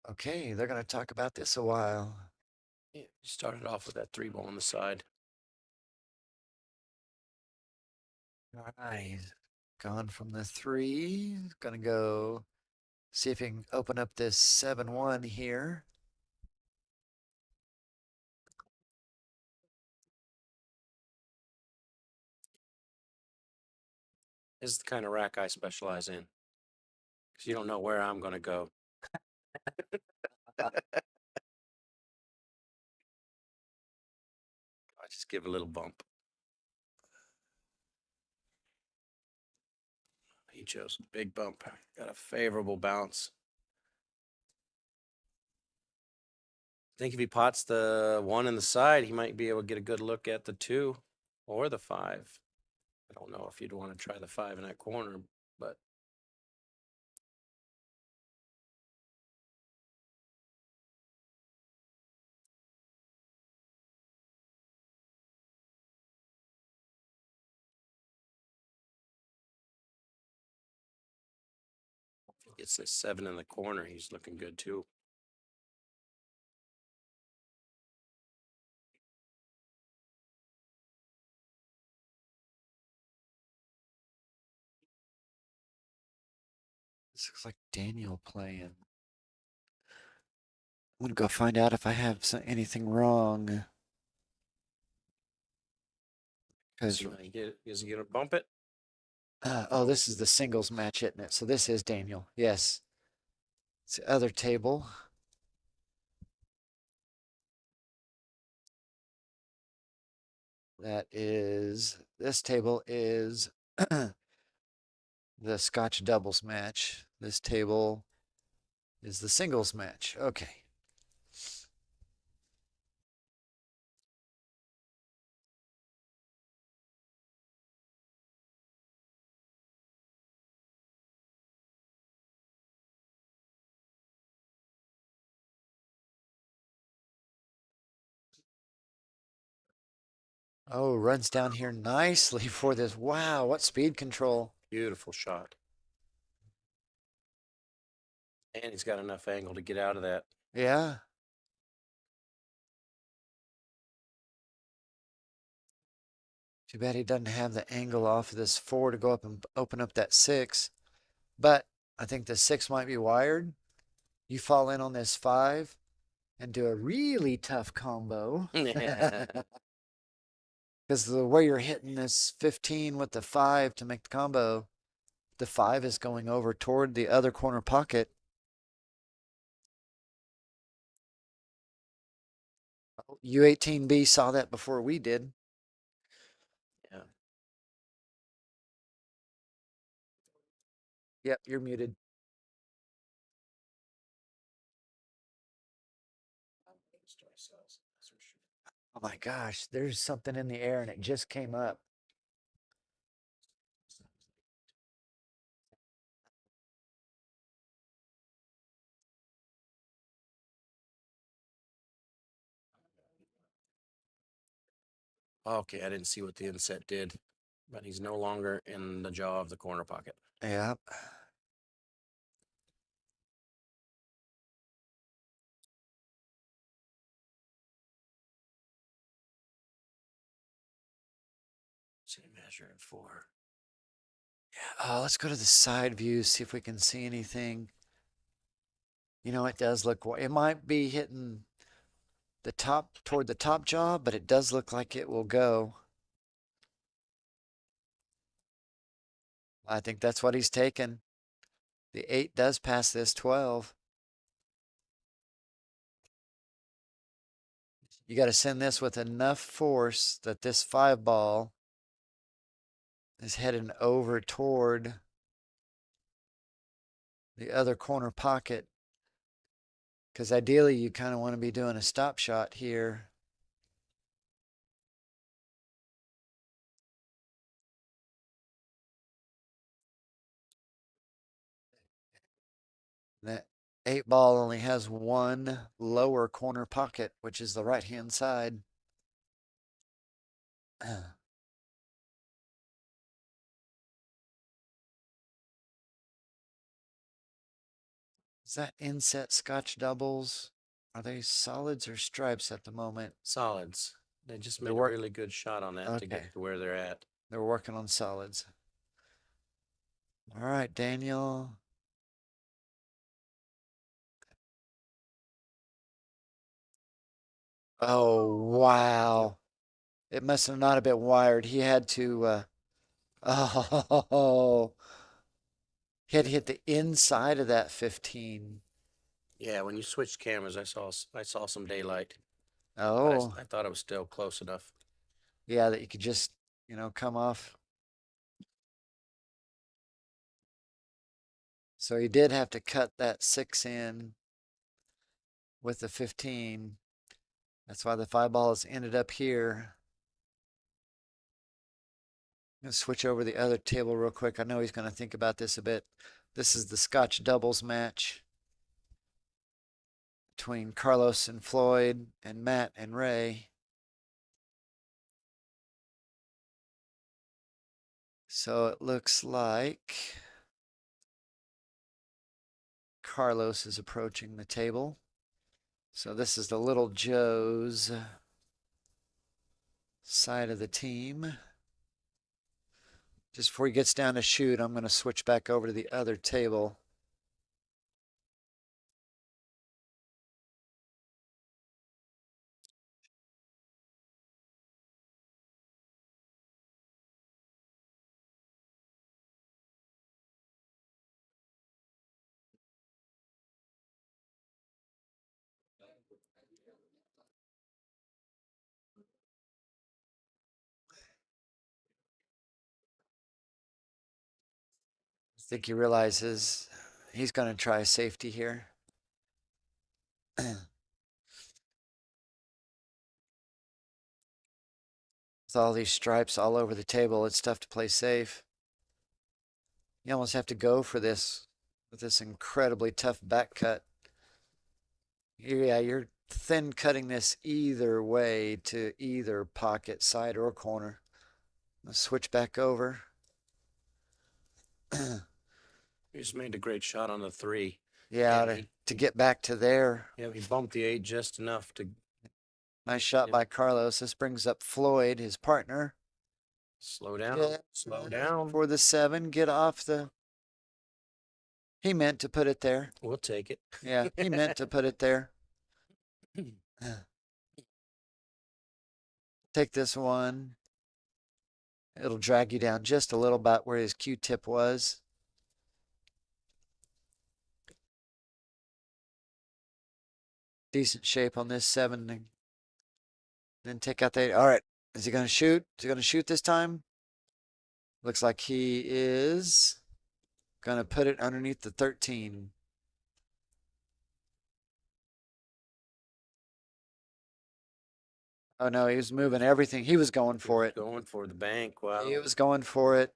S1: Okay, they're going to talk about this a while.
S2: Yeah, you started off with that 3 ball on the side.
S1: All right, gone from the 3. Going to go see if he can open up this 7-1 here.
S2: This is the kind of rack I specialize in. Because you don't know where I'm going to go. I just give a little bump. He chose a big bump. Got a favorable bounce. I think if he pots the 1 in the side, he might be able to get a good look at the 2 or the 5. I don't know if you'd want to try the 5 in that corner, but if he gets this 7 in the corner, he's looking good too.
S1: This looks like Daniel playing. I'm going to go find out if I have anything wrong. Because
S2: Is he gonna bump it?
S1: oh, this is the singles match, isn't it? So this is Daniel. Yes. It's the other table. This table is the Scotch doubles match. This table is the singles match. Okay. Oh, runs down here nicely for this. Wow, what speed control.
S2: Beautiful shot. And he's got enough angle to get out of that.
S1: Yeah. Too bad he doesn't have the angle off of this 4 to go up and open up that 6. But I think the 6 might be wired. You fall in on this 5 and do a really tough combo. Because the way you're hitting this 15 with the 5 to make the combo, the 5 is going over toward the other corner pocket. U18B saw that before we did.
S2: Yeah.
S1: Yep, you're muted. Oh my gosh, there's something in the air and it just came up.
S2: Okay, I didn't see what the inset did, but he's no longer in the jaw of the corner pocket.
S1: Yep. Let's go to the side view, see if we can see anything. You know, it does look, it might be hitting the top, toward the top jaw, but it does look like it will go. I think that's what he's taken. The 8 does pass this 12. You got to send this with enough force that this 5 ball is heading over toward the other corner pocket. Because ideally, you kind of want to be doing a stop shot here. That 8 ball only has one lower corner pocket, which is the right hand side. Is that inset scotch doubles? Are they solids or stripes at the moment?
S2: Solids. They just
S1: They're
S2: made a
S1: work.
S2: really good shot on that to
S1: Okay.
S2: get to where they're at.
S1: They're working on solids. All right, Daniel. Oh, wow. It must have not have been wired. He had to, oh, he had to hit the inside of that 15.
S2: Yeah, when you switched cameras, I saw some daylight, but
S1: Oh,
S2: I thought it was still close enough.
S1: yeah, that you could just, come off. So he did have to cut that 6 in with the 15. That's why the 5 balls ended up here. I'm going to switch over the other table real quick. I know he's going to think about this a bit. This is the Scotch doubles match between Carlos and Floyd and Matt and Ray. So it looks like Carlos is approaching the table. So this is the Little Joe's side of the team. Just before he gets down to shoot, I'm going to switch back over to the other table. I think he realizes he's going to try safety here. With all these stripes all over the table, it's tough to play safe. You almost have to go for this with this incredibly tough back cut. Yeah, you're thin cutting this either way to either pocket, side, or corner. Let's switch back over.
S2: He just made a great shot on the 3.
S1: Yeah,
S2: And
S1: to get back to there.
S2: yeah, he bumped the 8 just enough to
S1: Nice shot
S2: Yep.
S1: by Carlos. This brings up Floyd, his partner.
S2: slow down.
S1: Yeah,
S2: Slow down.
S1: for the 7. Get off the. He meant to put it there.
S2: We'll take it.
S1: Yeah, he meant to put it there. Take this one. It'll drag you down just a little bit where his Q-tip was. Decent shape on this 7. Then take out the 8. All right. Is he going to shoot? Is he going to shoot this time? Looks like he is going to put it underneath the 13. Oh no, he was moving everything. He was going for it.
S2: Going for the bank. Wow.
S1: He was going for it.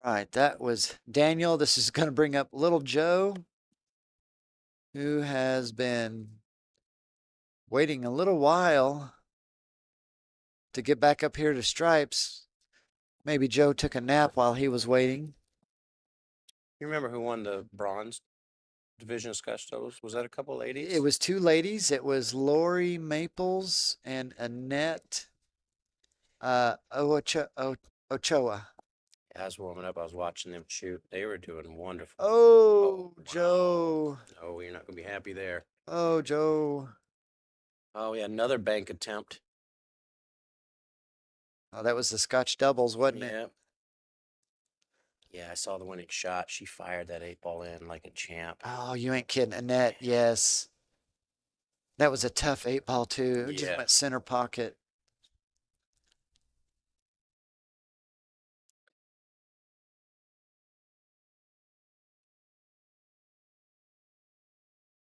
S1: All right, that was Daniel. This is going to bring up Little Joe, who has been waiting a little while to get back up here to stripes. Maybe Joe took a nap while he was waiting.
S2: You remember who won the bronze? division of Scotch doubles? Was that a couple ladies?
S1: It was two ladies. It was Lori Maples and Annette Ochoa.
S2: I was warming up. I was watching them shoot. They were doing wonderful.
S1: Oh,
S2: Oh, wow.
S1: Joe.
S2: No, you're not going to be happy there.
S1: Oh, Joe.
S2: Oh, yeah, another bank attempt.
S1: Oh, that was the Scotch doubles, wasn't it?
S2: Yeah. Yeah, I saw the winning shot. She fired that 8 ball in like a champ.
S1: Oh, you ain't kidding. Annette, yes. That was a tough 8 ball, too. It just
S2: Yeah.
S1: went center pocket.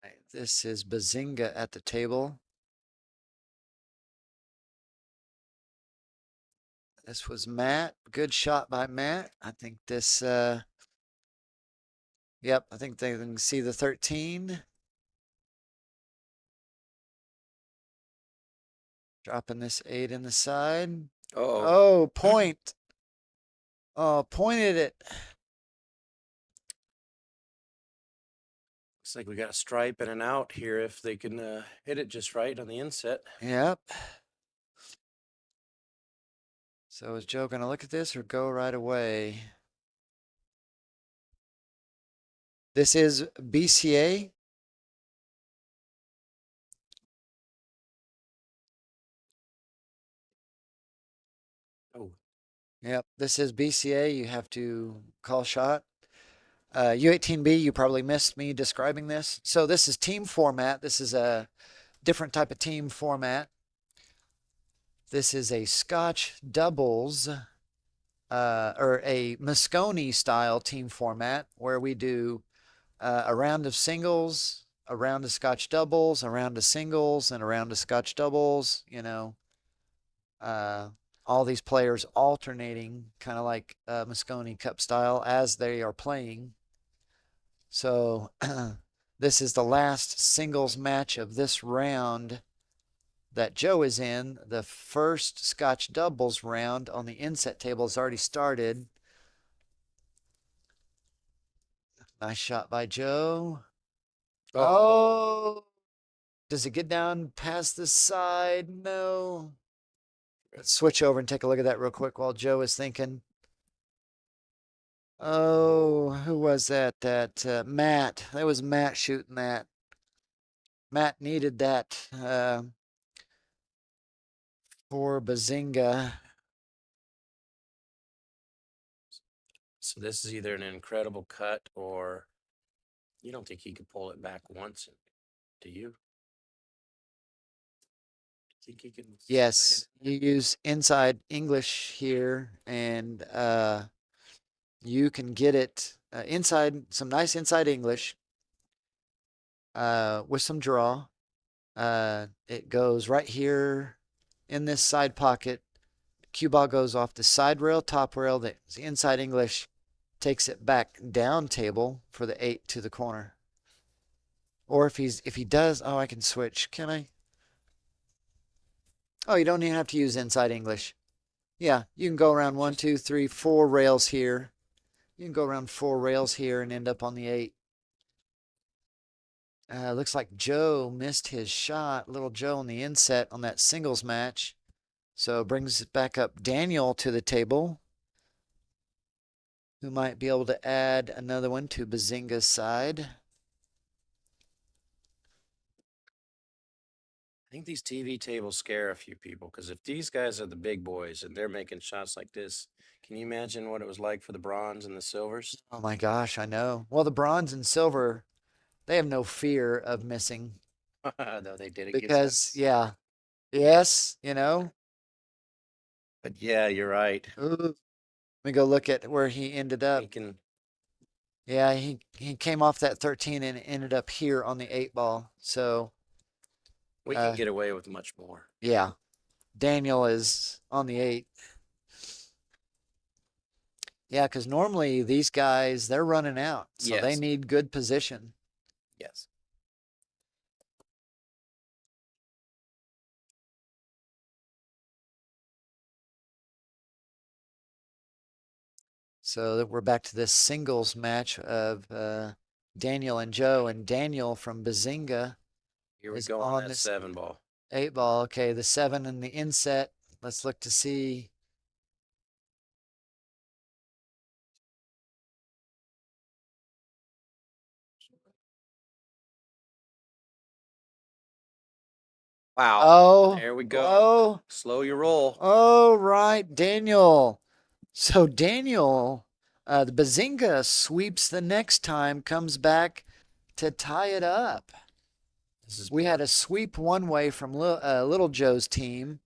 S1: Right, this is Bazinga at the table. This was Matt. Good shot by Matt. I think this, yep, I think they can see the 13. Dropping this 8 in the side.
S2: Oh,
S1: Oh, point. Oh, pointed it.
S2: looks like we got a stripe and an out here if they can hit it just right on the inset.
S1: Yep. So is Joe going to look at this or go right away? This is BCA.
S2: Oh,
S1: Yep, this is BCA. You have to call shot. U18B, you probably missed me describing this. So this is team format. This is a different type of team format. This is a Scotch doubles or a Moscone style team format where we do a round of singles, a round of Scotch doubles, a round of singles, and a round of Scotch doubles. All these players alternating, kind of like Moscone Cup style, as they are playing. So this is the last singles match of this round that Joe is in. The first Scotch doubles round on the inset table has already started. Nice shot by Joe. Oh, does it get down past the side? No. Let's switch over and take a look at that real quick while Joe is thinking. Oh, who was that? Matt. That was Matt shooting that. Matt needed that for Bazinga.
S2: so this is either an incredible cut or you don't think he could pull it back once. Do you? Think he can?
S1: Yes, you use inside English here, and you can get it inside some nice inside English with some draw. It goes right here in this side pocket. Cue ball goes off the side rail, top rail. The inside English takes it back down table for the 8 to the corner. Or if he does, oh, I can switch. Can I? Oh, you don't even have to use inside English. Yeah, you can go around 1, 2, 3, 4 rails here. You can go around 4 rails here and end up on the 8. Looks like Joe missed his shot. Little Joe on the inset on that singles match. So brings back up Daniel to the table, who might be able to add another one to Bazinga's side.
S2: I think these TV tables scare a few people because if these guys are the big boys and they're making shots like this, can you imagine what it was like for the bronze and the silvers?
S1: Oh my gosh, I know. Well, the bronze and silver, they have no fear of missing
S2: Though they did against
S1: because,
S2: us.
S1: yeah, yes, you know.
S2: But yeah, you're right.
S1: Ooh, let me go look at where he ended up.
S2: We can
S1: Yeah, he came off that 13 and ended up here on the 8 ball. So,
S2: get away with much more.
S1: yeah, Daniel is on the 8. Yeah, because normally these guys, they're running out. So they
S2: Yes.
S1: need good position.
S2: Yes.
S1: So we're back to this singles match of Daniel and Joe, and Daniel from Bazinga
S2: Here we
S1: is
S2: go on
S1: on
S2: that
S1: this
S2: 7 ball.
S1: 8 ball. Okay, the 7 in the inset. Let's look to see.
S2: Wow.
S1: Oh,
S2: There we go.
S1: oh,
S2: Slow your roll.
S1: oh, right, Daniel. So Daniel, the Bazinga sweeps the next time, comes back to tie it up.
S2: This is
S1: We had a sweep one way from Little Joe's team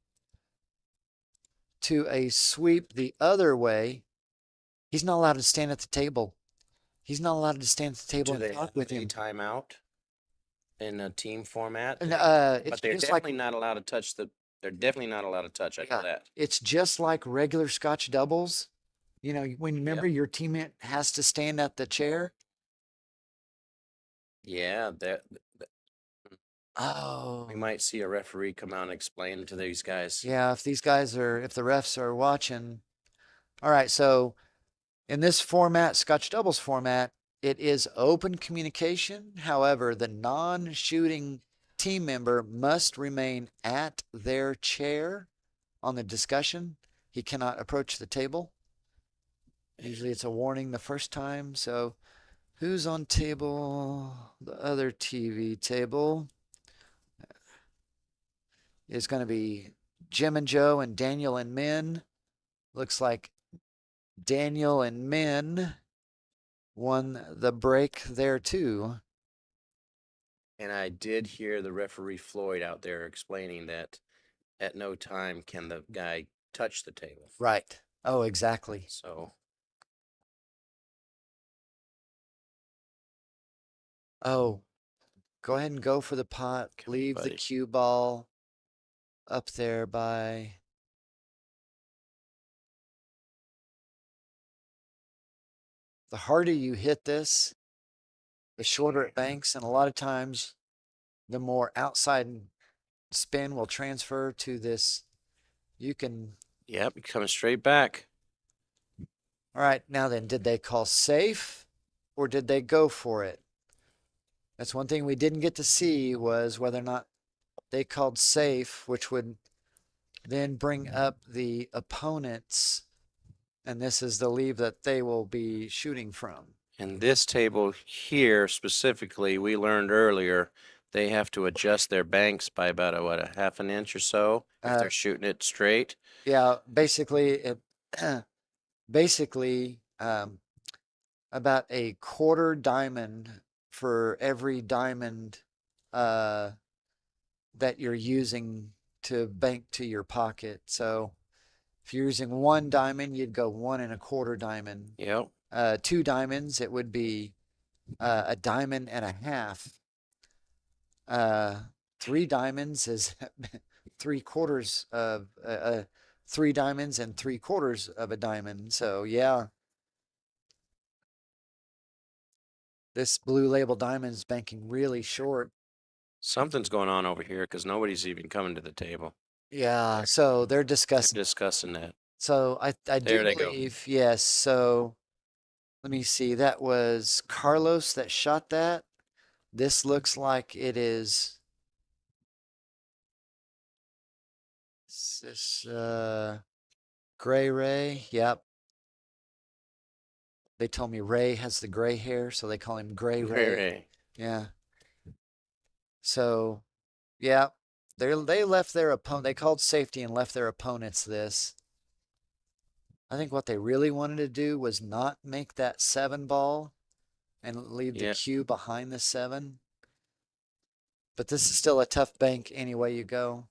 S1: to a sweep the other way. He's not allowed to stand at the table. He's not allowed to stand at the table
S2: Do
S1: and
S2: they
S1: talk
S2: have
S1: with
S2: a
S1: him.
S2: timeout in a team format?
S1: And it's
S2: But they're
S1: just like,
S2: definitely not allowed to touch the. They're definitely not allowed to touch. I know
S1: yeah,
S2: that.
S1: it's just like regular Scotch doubles. You know, when remember
S2: Yep.
S1: your teammate has to stand at the chair.
S2: Yeah. That we
S1: Oh,
S2: might see a referee come out and explain to these guys.
S1: yeah. If if the refs are watching. All right. So in this format, Scotch doubles format, it is open communication. However, the non-shooting team member must remain at their chair on the discussion. He cannot approach the table. Usually it's a warning the first time. So who's on table? The other TV table is going to be Jim and Joe and Daniel and Min. Looks like Daniel and Min won the break there too.
S2: And I did hear the referee Floyd out there explaining that at no time can the guy touch the table.
S1: Right. Oh, exactly.
S2: So
S1: Oh, go ahead and go for the pot.
S2: come on,
S1: Leave the
S2: buddy.
S1: cue ball up there by. The harder you hit this, the shorter it banks, and a lot of times the more outside spin will transfer to this. You can.
S2: Yep, coming straight back.
S1: All right, now then, did they call safe or did they go for it? That's one thing we didn't get to see was whether or not they called safe, which would then bring up the opponents, and this is the leave that they will be shooting from.
S2: And this table here specifically, we learned earlier, they have to adjust their banks by about a half an inch or so if they're shooting it straight.
S1: Yeah, basically, basically, about a quarter diamond for every diamond uh, that you're using to bank to your pocket. So if you're using one diamond, you'd go 1 1/4 diamond.
S2: Yep.
S1: 2 diamonds, it would be a diamond and a half. 3 diamonds is 3/4 of 3 diamonds and 3/4 of a diamond. So yeah, this blue label diamond is banking really short.
S2: Something's going on over here because nobody's even coming to the table.
S1: Yeah, so they're
S2: They're
S1: discussing.
S2: discussing that.
S1: So I
S2: There
S1: do
S2: they go.
S1: believe, yes. So let me see. That was Carlos that shot that. This looks like it is this Gray Ray. Yep. They told me Ray has the gray hair, so they call him Gray Ray.
S2: Ray.
S1: Yeah. So, yeah, they left their opponent. They called safety and left their opponents this. I think what they really wanted to do was not make that 7 ball and leave the
S2: Yeah.
S1: cue behind the 7. But this is still a tough bank any way you go.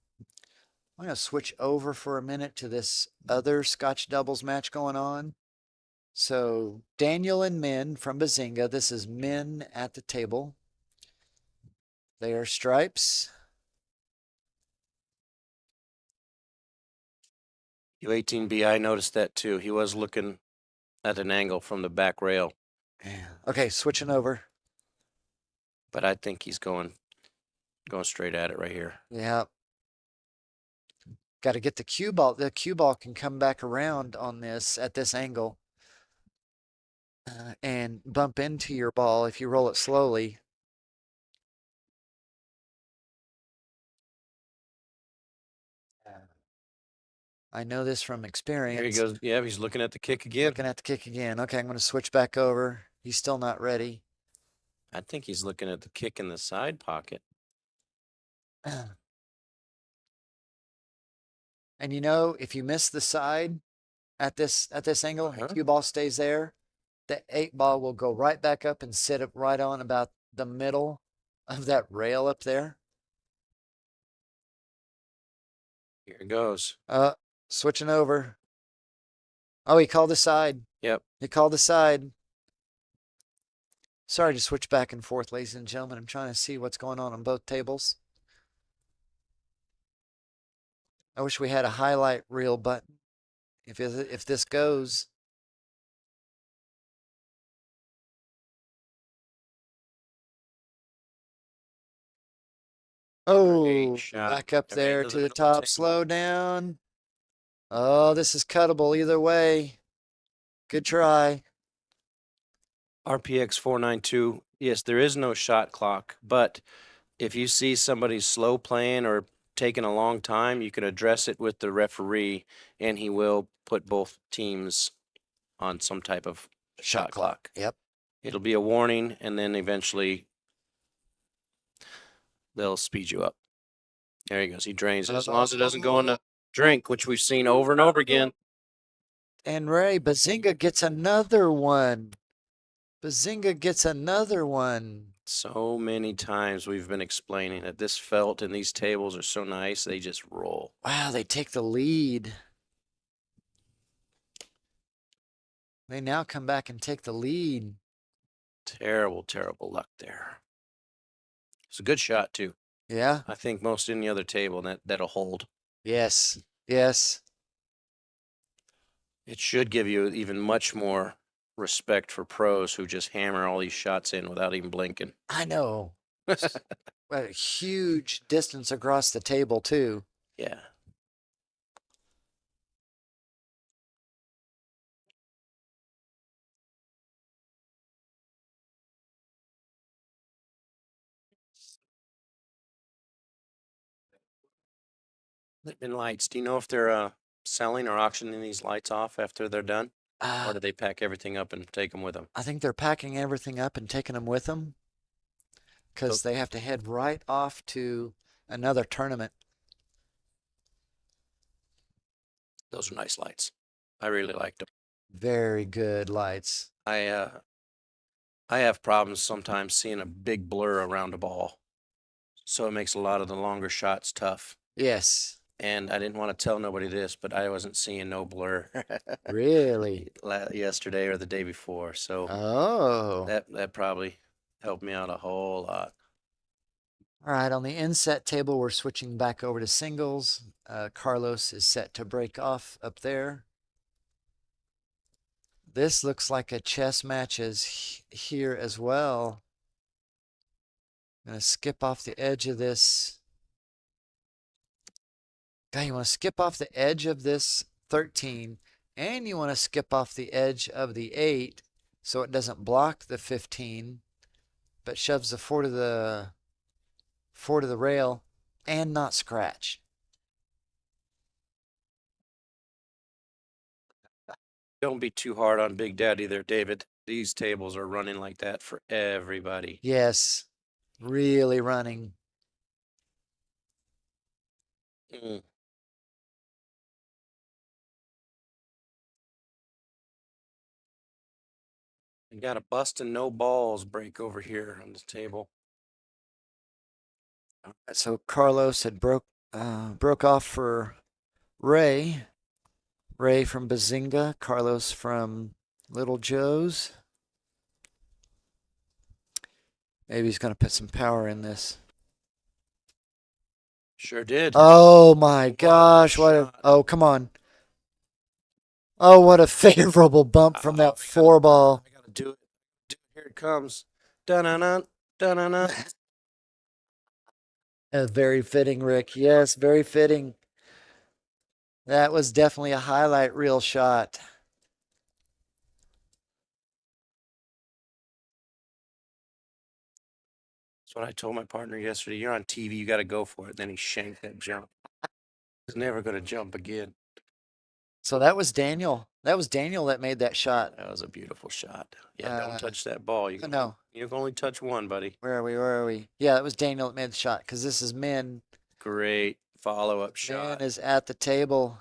S1: I'm going to switch over for a minute to this other Scotch doubles match going on. So Daniel and Min from Bazinga. This is Min at the table. They are stripes.
S2: U18B, I noticed that too. He was looking at an angle from the back rail,
S1: Okay, switching over.
S2: but I think he's going straight at it right here.
S1: Yeah. Got to get the cue ball. The cue ball can come back around on this at this angle. and bump into your ball if you roll it slowly. I know this from
S2: There he
S1: experience.
S2: goes. Yeah, he's looking at the kick again.
S1: Looking at the kick again. Okay, I'm going to switch back over. He's still not ready.
S2: I think he's looking at the kick in the side pocket.
S1: And you know, if you miss the side at this angle, and cue ball stays there, the 8 ball will go right back up and sit up right on about the middle of that rail up there.
S2: Here it goes.
S1: Switching over. Oh, he called the side.
S2: Yep.
S1: He called the side. Sorry to switch back and forth, ladies and gentlemen. I'm trying to see what's going on both tables. I wish we had a highlight reel button. If this goes. Oh, back up there to the top. Slow down. Oh, this is cuttable either way. Good try.
S2: RPX 492. Yes, there is no shot clock, but if you see somebody slow playing or taking a long time, you can address it with the referee, and he will put both teams on some type of shot clock.
S1: Yep.
S2: It'll be a warning, and then eventually they'll speed you up. There he goes. He drains it. As long as it doesn't go in the drink, which we've seen over and over again.
S1: And Ray, Bazinga gets another one. Bazinga gets another one.
S2: So many times we've been explaining that this felt and these tables are so nice, they just roll.
S1: Wow, they take the lead. They now come back and take the lead.
S2: Terrible, terrible luck there. It's a good shot, too.
S1: Yeah.
S2: I think most any other table that'll hold.
S1: Yes. Yes.
S2: It should give you even much more respect for pros who just hammer all these shots in without even blinking.
S1: I know. A huge distance across the table, too.
S2: Yeah. And lights. Do you know if they're selling or auctioning these lights off after they're done? Or do they pack everything up and take them with them?
S1: I think they're packing everything up and taking them with them because they have to head right off to another tournament.
S2: Those are nice lights. I really liked them.
S1: Very good lights.
S2: I have problems sometimes seeing a big blur around a ball. So it makes a lot of the longer shots tough.
S1: Yes.
S2: And I didn't want to tell nobody this, but I wasn't seeing no blur
S1: Really?
S2: yesterday or the day before. So
S1: Oh.
S2: that probably helped me out a whole lot.
S1: All right, on the inset table, we're switching back over to singles. Carlos is set to break off up there. This looks like a chess match is here as well. I'm going to skip off the edge of this. Guy, you want to skip off the edge of this 13, and you want to skip off the edge of the 8 so it doesn't block the 15, but shoves the 4 to the rail and not scratch.
S2: Don't be too hard on Big Daddy there, David. These tables are running like that for everybody.
S1: Yes, really running.
S2: Mm. We got a bust and no balls break over here on this table.
S1: So Carlos had broke off for Ray. Ray from Bazinga, Carlos from LittleJoes. Maybe he's going to put some power in this.
S2: Sure did.
S1: Oh my gosh! Oh, come on! Oh, what a favorable bump from that 4-ball.
S2: I gotta do it. Here it comes. Dun-dun-dun, dun-dun-dun.
S1: Very fitting, Rick. Yes, very fitting. That was definitely a highlight reel shot.
S2: That's what I told my partner yesterday. You're on TV, you got to go for it. Then he shanked that jump. He's never going to jump again.
S1: So that was Daniel. That was Daniel that made that shot.
S2: That was a beautiful shot. Yeah, don't touch that ball. You
S1: No.
S2: can only touch one, buddy.
S1: Where are we? Where are we? Yeah, that was Daniel that made the shot because this is Min.
S2: Great follow-up
S1: Min
S2: shot.
S1: is at the table.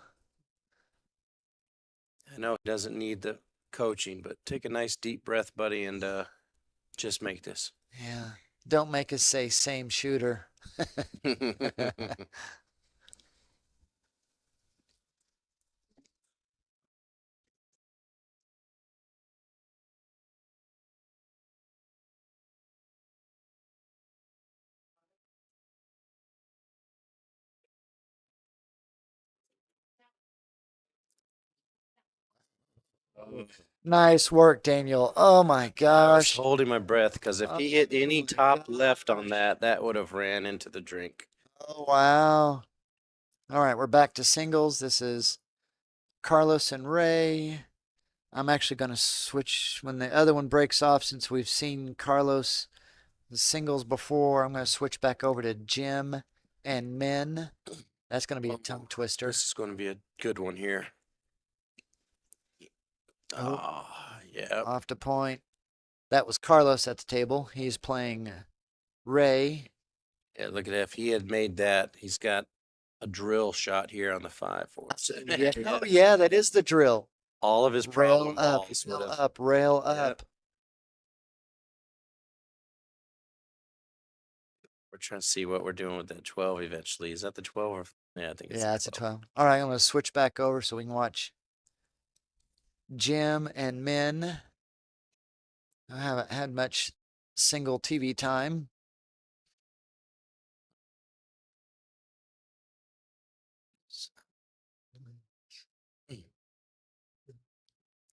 S2: I know he doesn't need the coaching, but take a nice deep breath, buddy, and just make this.
S1: Yeah. Don't make us say same shooter. Nice work, Daniel. Oh my
S2: I was
S1: gosh.
S2: holding my breath because if he hit any
S1: Oh my
S2: top left on
S1: gosh.
S2: that would have ran into the drink.
S1: Oh wow. All right, we're back to singles. This is Carlos and Ray. I'm actually going to switch when the other one breaks off since we've seen Carlos the singles before. I'm going to switch back over to Jim and Min. That's going to be a tongue twister.
S2: This is going to be a good one here.
S1: Oh,
S2: yeah.
S1: off to point. That was Carlos at the table. He's playing Ray.
S2: Yeah, look at that. If he had made that, he's got a drill shot here on the 5-4.
S1: Yeah. Oh, yeah, that is the drill.
S2: All of his
S1: Rail
S2: problem
S1: up,
S2: balls
S1: rail
S2: would have.
S1: up, rail
S2: Yep.
S1: up.
S2: We're trying to see what we're doing with that 12 eventually. Is that the 12 or? Yeah, I think it's.
S1: Yeah, it's a 12. All right, I'm going to switch back over so we can watch Jim and Min. I haven't had much single TV time.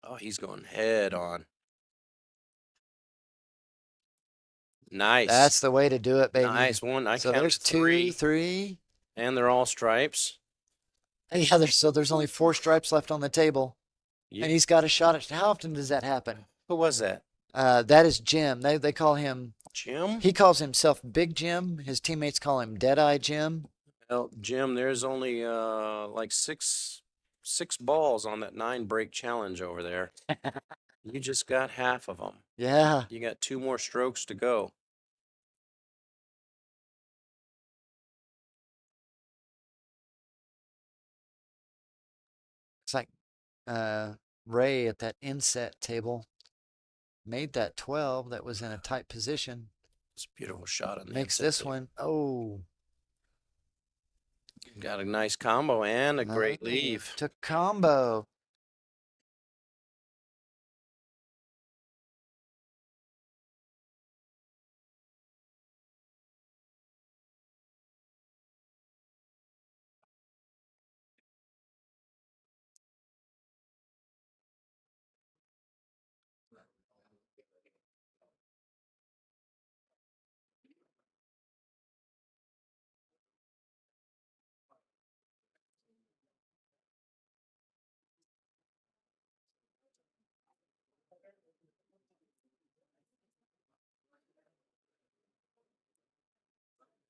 S2: Oh, he's going head on. Nice.
S1: That's the way to do it, baby.
S2: Nice one. I
S1: So
S2: counted
S1: there's 2, 3.
S2: And they're all stripes.
S1: Yeah, there's only 4 stripes left on the table.
S2: Yeah.
S1: And he's got a shot at. How often does that happen?
S2: Who was that?
S1: That is Jim. They call him.
S2: Jim?
S1: He calls himself Big Jim. His teammates call him Deadeye Jim.
S2: Well, Jim, there's only like six balls on that 9 break challenge over there. You just got half of them.
S1: Yeah.
S2: You got 2 more strokes to go.
S1: It's like Ray at that inset table made that 12 that was in a tight position.
S2: It's a beautiful shot on the
S1: Makes
S2: inset
S1: this
S2: table.
S1: one. Oh.
S2: Got a nice combo and a great leave.
S1: Took combo.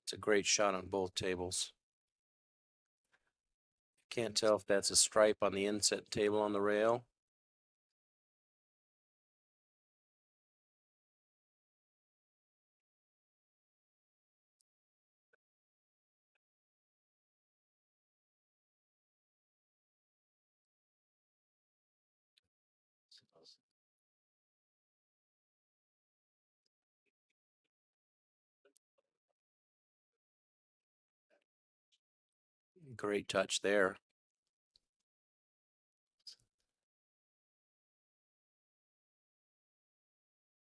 S2: It's a great shot on both tables. Can't tell if that's a stripe on the inset table on the rail. Great touch there.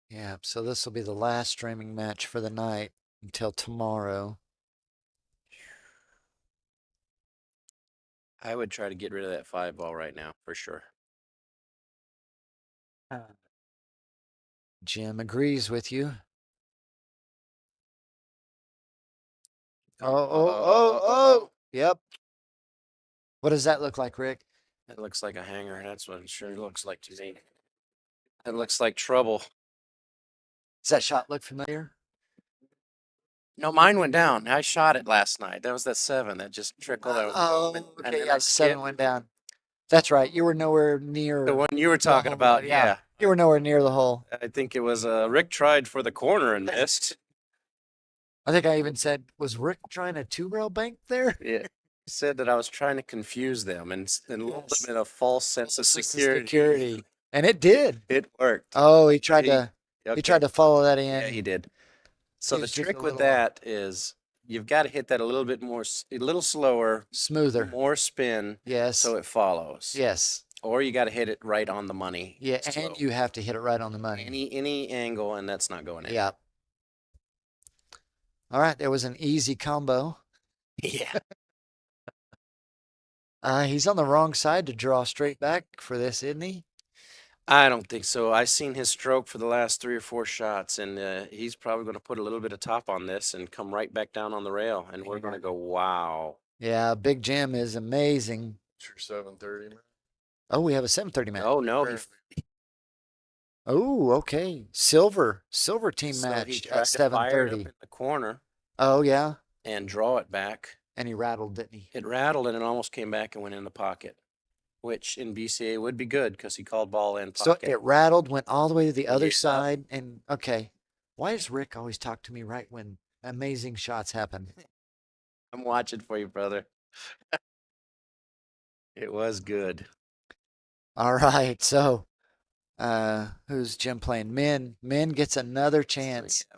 S1: Yeah, so this will be the last streaming match for the night until tomorrow.
S2: I would try to get rid of that 5 ball right now for sure.
S1: Jim agrees with you. Oh. Yep. What does that look like, Rick?
S2: It looks like a hanger. That's what it sure looks like to me. It looks like trouble.
S1: Does that shot look familiar?
S2: No, mine went down. I shot it last night. That was that 7 that just trickled. I was going, and
S1: Okay,
S2: then
S1: yeah,
S2: I
S1: the 7
S2: skipped.
S1: went down. That's right. You were nowhere
S2: The
S1: near
S2: one you were
S1: the
S2: talking
S1: hole.
S2: about,
S1: Yeah,
S2: yeah.
S1: you were nowhere near the hole.
S2: I think it was Rick tried for the corner and missed.
S1: I think I even said, was Rick trying a 2-rail bank there?
S2: Yeah. He said that I was trying to confuse them and lull
S1: Yes.
S2: them in a false sense of
S1: Sense of
S2: security.
S1: security. And it did.
S2: It worked.
S1: Oh, he tried
S2: He,
S1: to he
S2: okay.
S1: tried to follow that
S2: Yeah,
S1: in.
S2: he did. So
S1: He
S2: the
S1: was just a
S2: trick with
S1: little
S2: that is you've got to hit that a little bit more, a little slower,
S1: smoother.
S2: more spin,
S1: Yes.
S2: so it follows.
S1: Yes.
S2: Or you got to hit it right on the money.
S1: Yeah,
S2: slow.
S1: and you have to hit it right on the money.
S2: Any angle, and that's not going in.
S1: Yeah. All right, there was an easy combo.
S2: Yeah.
S1: He's on the wrong side to draw straight back for this, isn't he?
S2: I don't think so. I've seen his stroke for the last 3 or 4 shots, and he's probably going to put a little bit of top on this and come right back down on the rail, and we're going to go, wow.
S1: Yeah, Big Jim is amazing.
S3: It's your 7:30, man.
S1: Oh, we have a 7:30 match.
S2: Oh no,
S1: Oh, okay. Silver team
S2: so he
S1: match
S2: tried
S1: at
S2: to fire it up
S1: 7:30.
S2: in the corner
S1: Oh, yeah.
S2: and draw it back.
S1: And he rattled, didn't he?
S2: It rattled and it almost came back and went in the pocket, which in BCA would be good because he called ball in
S1: So
S2: pocket.
S1: it rattled, went all the way to the other
S2: Yeah.
S1: side, and okay. Why does Rick always talk to me right when amazing shots happen?
S2: I'm watching for you, brother. It was good.
S1: All right, so who's Jim playing? Min gets another
S2: So,
S1: chance.
S2: yeah,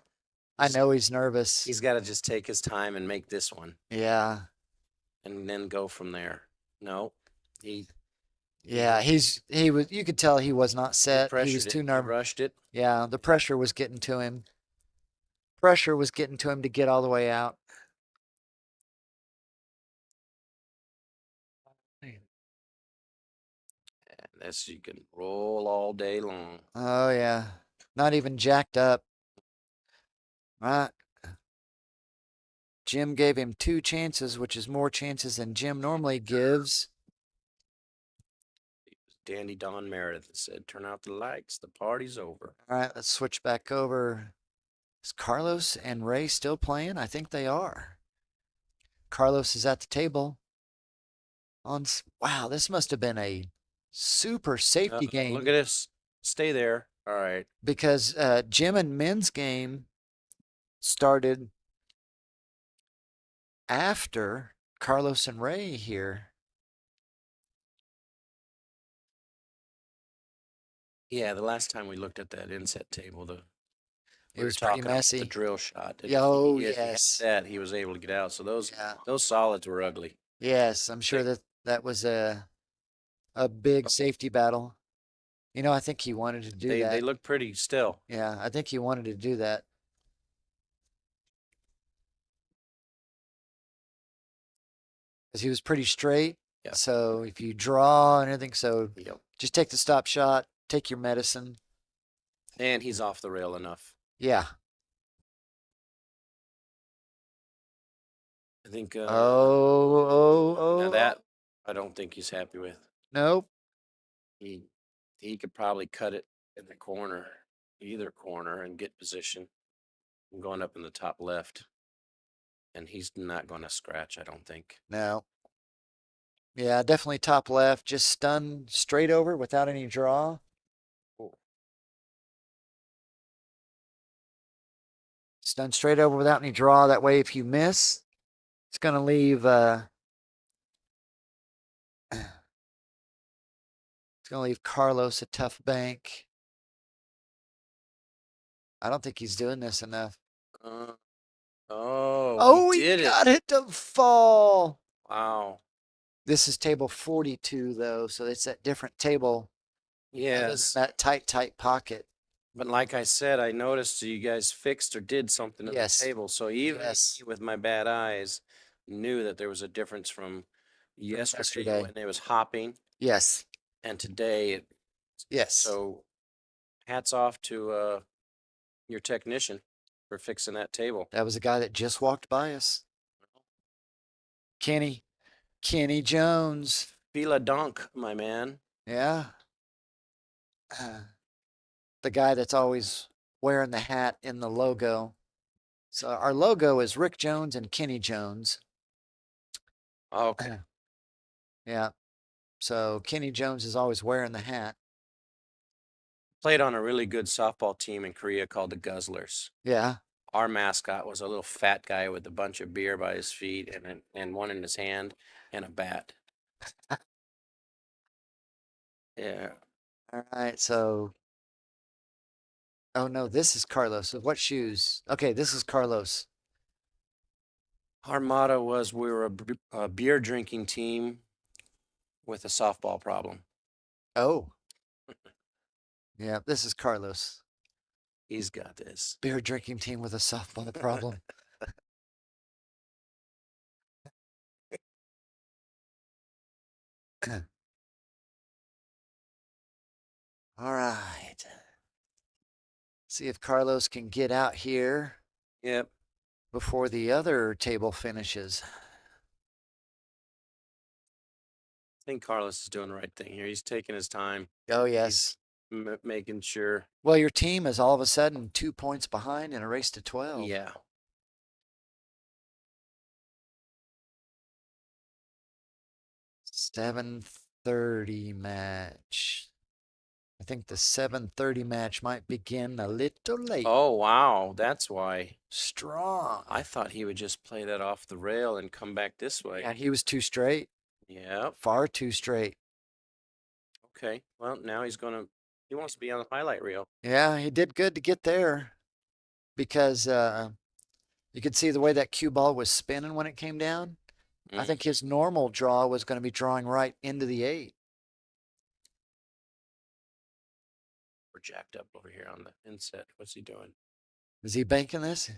S1: I know he's nervous.
S2: he's got to just take his time and make this one
S1: Yeah.
S2: and then go from there. No, he
S1: Yeah, he was you could tell he was not set. He
S2: pressured
S1: was
S2: it.
S1: too
S2: He
S1: nervous.
S2: rushed it.
S1: Yeah, the pressure was getting to him. Pressure was getting to him to get all the way out.
S2: And this you can roll all day long.
S1: Oh yeah. Not even jacked up. Right. Jim gave him 2 chances, which is more chances than Jim normally gives.
S2: Dandy Don Meredith said, "Turn out the lights. The party's over."
S1: All right, let's switch back over. Is Carlos and Ray still playing? I think they are. Carlos is at the table. Wow, this must have been a super safety game.
S2: Look at this. Stay there. All right.
S1: Because Jim and Min's game started after Carlos and Ray here.
S2: Yeah, the last time we looked at that inset table,
S1: It was pretty messy.
S2: The drill shot.
S1: Oh,
S2: He had
S1: yes.
S2: that he was able to get out. So
S1: Yeah.
S2: those solids were ugly.
S1: Yes, I'm sure that was a big safety battle. You know, I think he wanted to do that.
S2: They look pretty still.
S1: Yeah, I think he wanted to do that. Because he was pretty straight.
S2: Yeah.
S1: So if you draw and everything, so
S2: Yep.
S1: just take the stop shot, take your medicine.
S2: And he's off the rail enough.
S1: Yeah.
S2: I think.
S1: Oh.
S2: Now that I don't think he's happy with.
S1: Nope.
S2: He could probably cut it in the corner, either corner, and get position. I'm going up in the top left, and he's not going to scratch. I don't think.
S1: No. Yeah, definitely top left. Just stun straight over without any draw. Stun straight over without any draw. That way, if you miss, it's going to leave. It's going to leave Carlos a tough bank. I don't think he's doing this enough.
S2: He did
S1: got it to fall.
S2: Wow.
S1: This is table 42, though, so it's that different table.
S2: Yes.
S1: That tight pocket.
S2: But like I said, I noticed you guys fixed or did something to
S1: Yes.
S2: the table. So even
S1: Yes.
S2: with my bad eyes, knew that there was a difference from yesterday when it was hopping
S1: Yes.
S2: and today.
S1: Yes.
S2: So hats off to your technician for fixing that table.
S1: That was a guy that just walked by us. Kenny Jones.
S2: Feel a dunk, my man.
S1: Yeah. The guy that's always wearing the hat in the logo. So our logo is Rick Jones and Kenny Jones.
S2: Okay.
S1: Yeah. So Kenny Jones is always wearing the hat.
S2: Played on a really good softball team in Korea called the Guzzlers.
S1: Yeah.
S2: Our mascot was a little fat guy with a bunch of beer by his feet and one in his hand and a bat. Yeah.
S1: All right. So, oh no, this is Carlos. So what shoes? Okay, this is Carlos.
S2: Our motto was we were a beer drinking team with a softball problem.
S1: Oh, yeah, this is Carlos.
S2: He's got this.
S1: Beer drinking team with a softball problem. All right. See if Carlos can get out here
S2: Yep.
S1: before the other table finishes.
S2: I think Carlos is doing the right thing here. He's taking his time.
S1: Oh,
S2: He's
S1: yes.
S2: making sure.
S1: Well, your team is all of a sudden 2 points behind in a race to 12.
S2: Yeah.
S1: 7:30 match. I think the 7:30 match might begin a little late.
S2: Oh, wow. That's why.
S1: Strong.
S2: I thought he would just play that off the rail and come back this way.
S1: Yeah, he was too straight.
S2: Yep.
S1: Far too straight.
S2: Okay. Well, now he wants to be on the highlight reel.
S1: Yeah, he did good to get there because you could see the way that cue ball was spinning when it came down. I think his normal draw was going to be drawing right into the 8.
S2: We're jacked up over here on the inset. What's he doing?
S1: Is he banking this?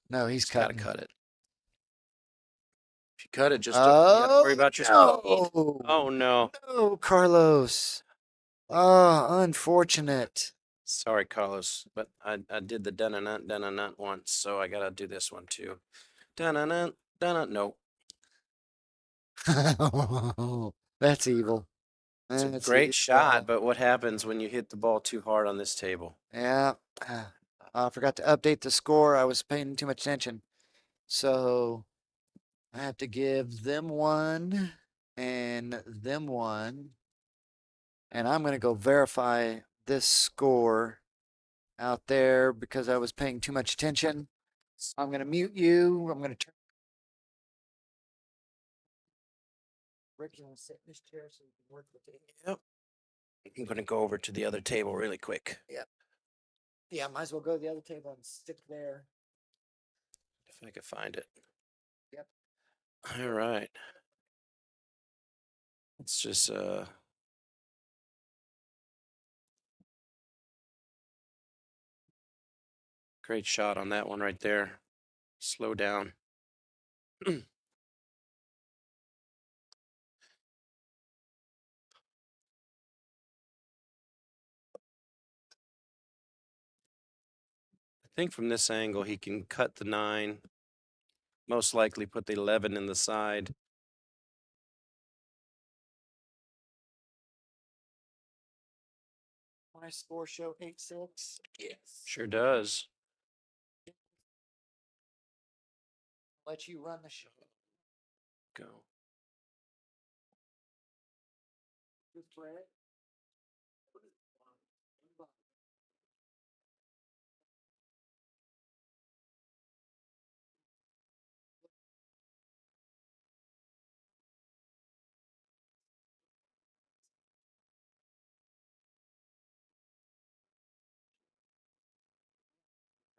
S1: No, he's
S2: Got to
S1: cutting.
S2: cut it. If you cut it, just you have to worry about your speed. Oh, no.
S1: No, Carlos. Oh, unfortunate.
S2: Sorry, Carlos, but I did the dun-a-nut once, so I got to do this one too. Dun-a-nut, dun-a. Nope.
S1: That's evil.
S2: It's a
S1: That's
S2: great
S1: evil.
S2: shot, but what happens when you hit the ball too hard on this table?
S1: Yeah. I forgot to update the score. I was paying too much attention. So I have to give them 1 and them 1. And I'm going to go verify this score out there because I was paying too much attention. I'm going to mute you. I'm going to turn. Rick, you want to sit in this chair so you can work with it?
S2: Yep. I'm going to go over to the other table really quick.
S1: Yep. Yeah, might as well go to the other table and stick there.
S2: If I could find it.
S1: Yep.
S2: All right. It's just great shot on that one right there. Slow down. I think from this angle he can cut the 9. Most likely put the 11 in the side.
S1: My score show 8-6. Yes.
S2: Sure does.
S1: Let you run the show.
S2: Go.
S1: Good Fred.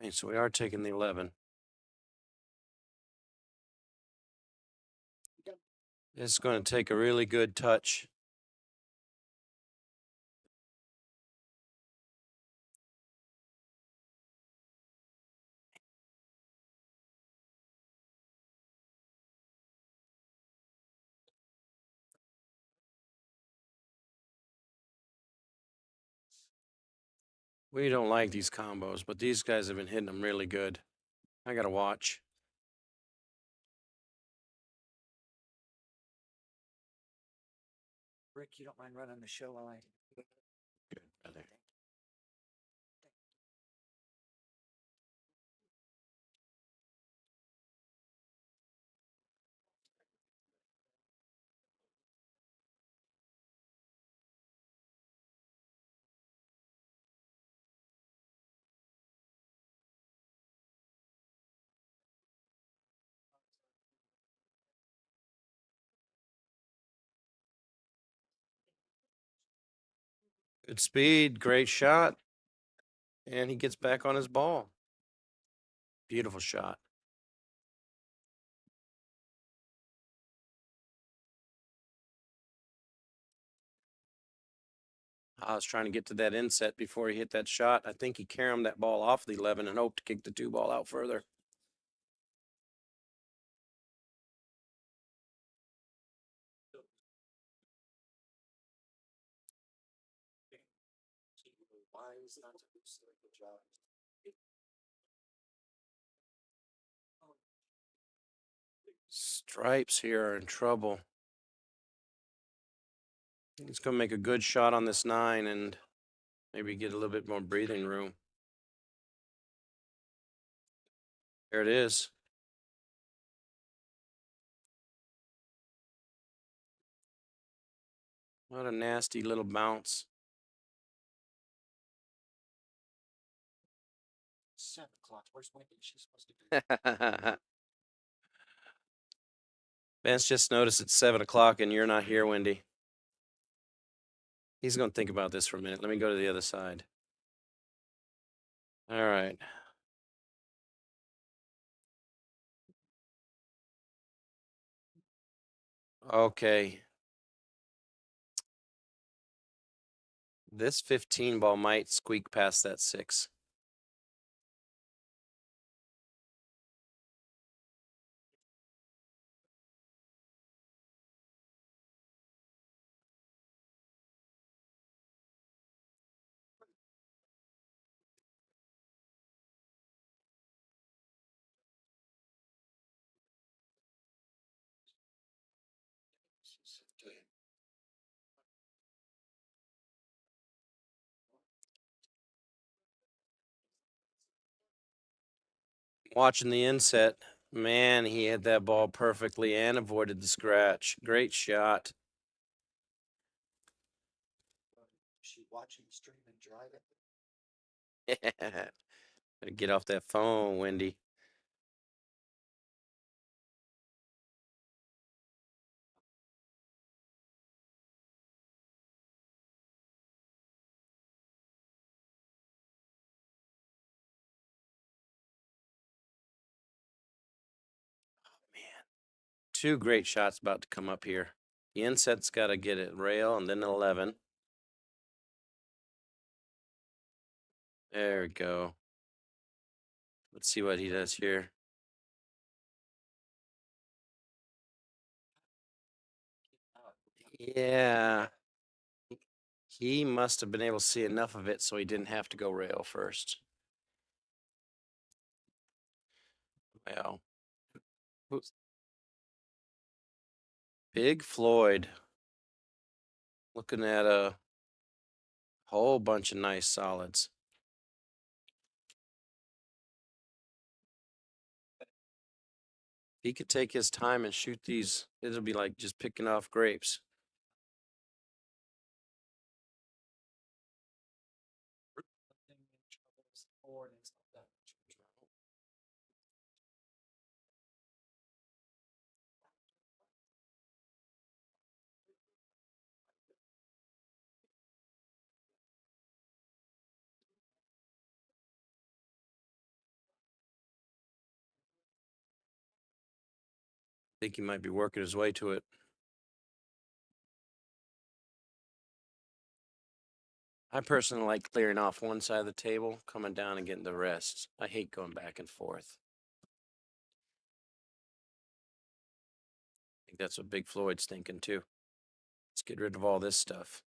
S2: Okay, so we are taking the 11. It's going to take a really good touch. We don't like these combos, but these guys have been hitting them really good. I got to watch.
S1: Rick, you don't mind running the show while I.
S2: Good, brother. Good speed, great shot, and he gets back on his ball. Beautiful shot. I was trying to get to that inset before he hit that shot. I think he caromed that ball off the 11 and hoped to kick the 2 ball out further. Stripes here are in trouble. He's going to make a good shot on this 9 and maybe get a little bit more breathing room. There it is. What a nasty little bounce.
S1: 7 o'clock. Where's Wendy? She's supposed to be.
S2: Vance just noticed it's 7 o'clock and you're not here, Wendy. He's going to think about this for a minute. Let me go to the other side. All right. Okay. This 15 ball might squeak past that 6. Watching the inset, man, he hit that ball perfectly and avoided the scratch. Great shot.
S1: She watching the stream and driving.
S2: Better get off that phone, Wendy. Man, 2 great shots about to come up here. The inset's got to get it rail and then 11. There we go. Let's see what he does here. Yeah. He must have been able to see enough of it so he didn't have to go rail first. Well, Big Floyd looking at a whole bunch of nice solids. He could take his time and shoot these. It'll be like just picking off grapes. I think he might be working his way to it. I personally like clearing off one side of the table, coming down and getting the rest. I hate going back and forth. I think that's what Big Floyd's thinking too. Let's get rid of all this stuff.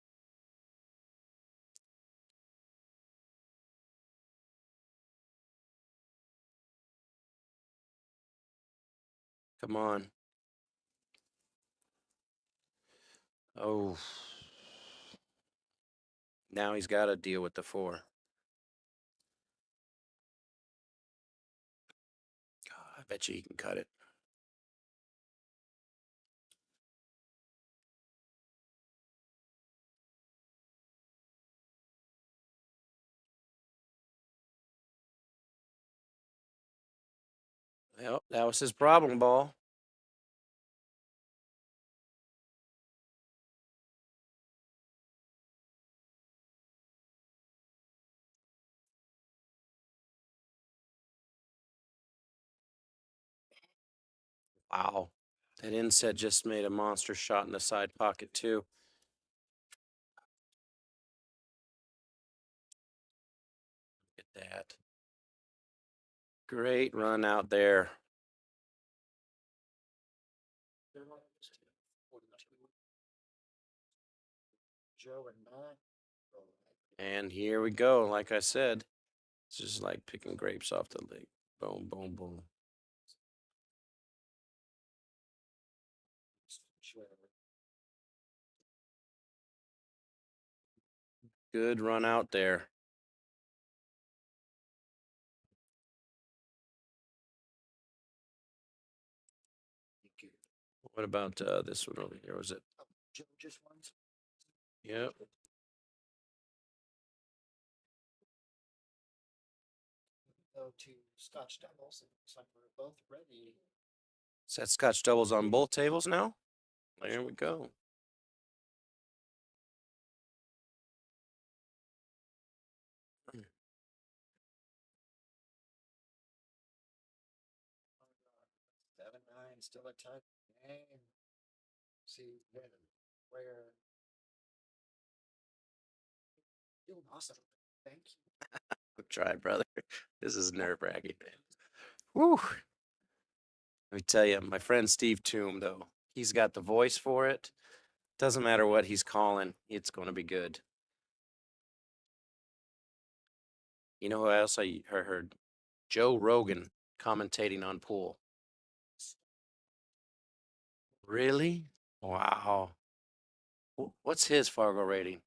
S2: Come on. Oh. Now he's got to deal with the 4. God, I bet you he can cut it. Well, that was his problem ball. Wow. That inset just made a monster shot in the side pocket, too. Look at that. Great run out there. And here we go. Like I said, it's just like picking grapes off the lake. Boom, boom, boom. Good run out there. What about this one over here? Was it? Yep.
S1: Go to scotch doubles. It looks like we're both ready.
S2: Is that scotch doubles on both tables now? There we go.
S1: Still a tight game. See where doing awesome. Thank you.
S2: Good try, brother. This is nerve-wracking, man. Woo. Let me tell you, my friend Steve Toom, though, he's got the voice for it. Doesn't matter what he's calling, it's going to be good. You know who else I heard? Joe Rogan commentating on pool. Really? Wow. What's his Fargo rating?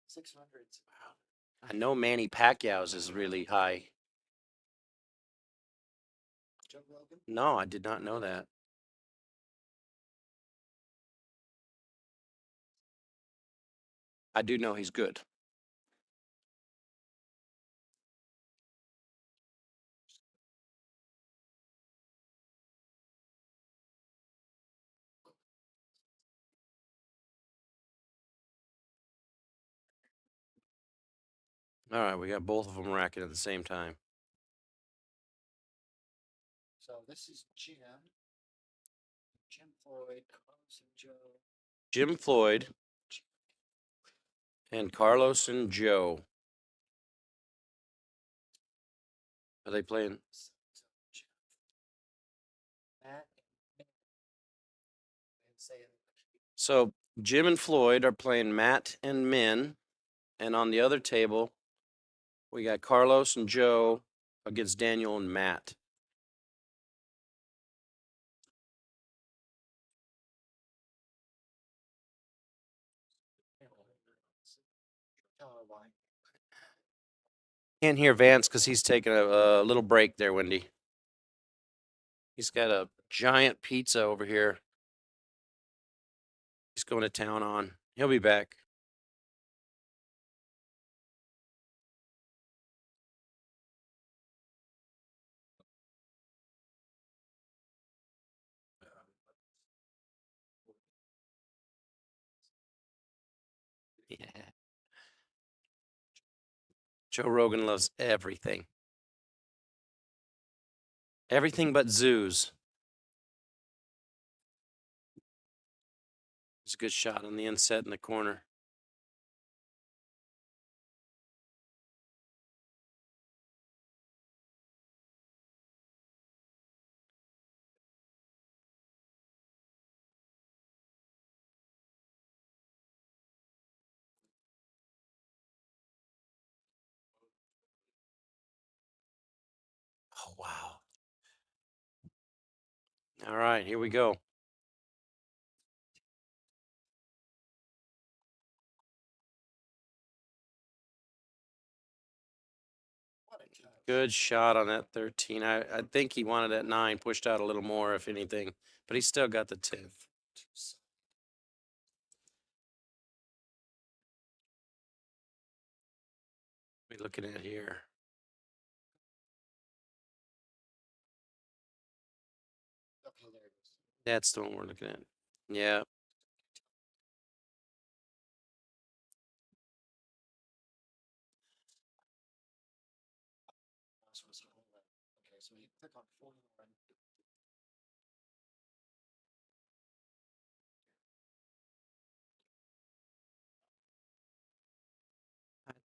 S1: 600.
S2: Wow. I know Manny Pacquiao's is really high.
S1: Joe Rogan?
S2: No, I did not know that. I do know he's good. All right, we got both of them racking at the same time.
S1: So this is Jim. Jim Floyd, Carlos and Joe.
S2: Jim Floyd and Carlos and Joe. Are they playing?
S1: Matt and say it.
S2: So Jim and Floyd are playing Matt and Min, and on the other table, we got Carlos and Joe against Daniel and Matt. Can't hear Vance because he's taking a little break there, Wendy. He's got a giant pizza over here. He's going to town on. He'll be back. Yeah. Joe Rogan loves everything. Everything but zoos. It's a good shot on the inset in the corner. Oh, wow. All right, here we go. Good shot on that 13. I think he wanted that 9, pushed out a little more, if anything, but he still got the 10. What are we looking at here?
S1: Okay, there it is.
S2: That's the one we're looking at. Yeah.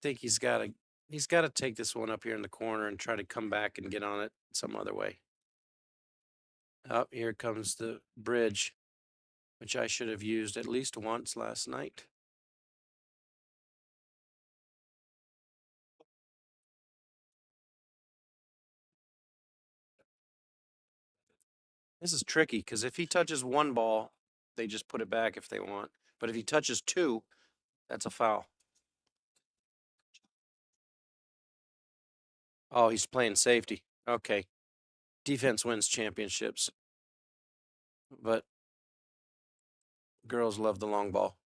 S2: think he's gotta take this one up here in the corner and try to come back and get on it some other way. Up here comes the bridge, which I should have used at least once last night. This is tricky because if he touches one ball, they just put it back if they want. But if he touches two, that's a foul. Oh, he's playing safety. Okay. Defense wins championships, but girls love the long ball.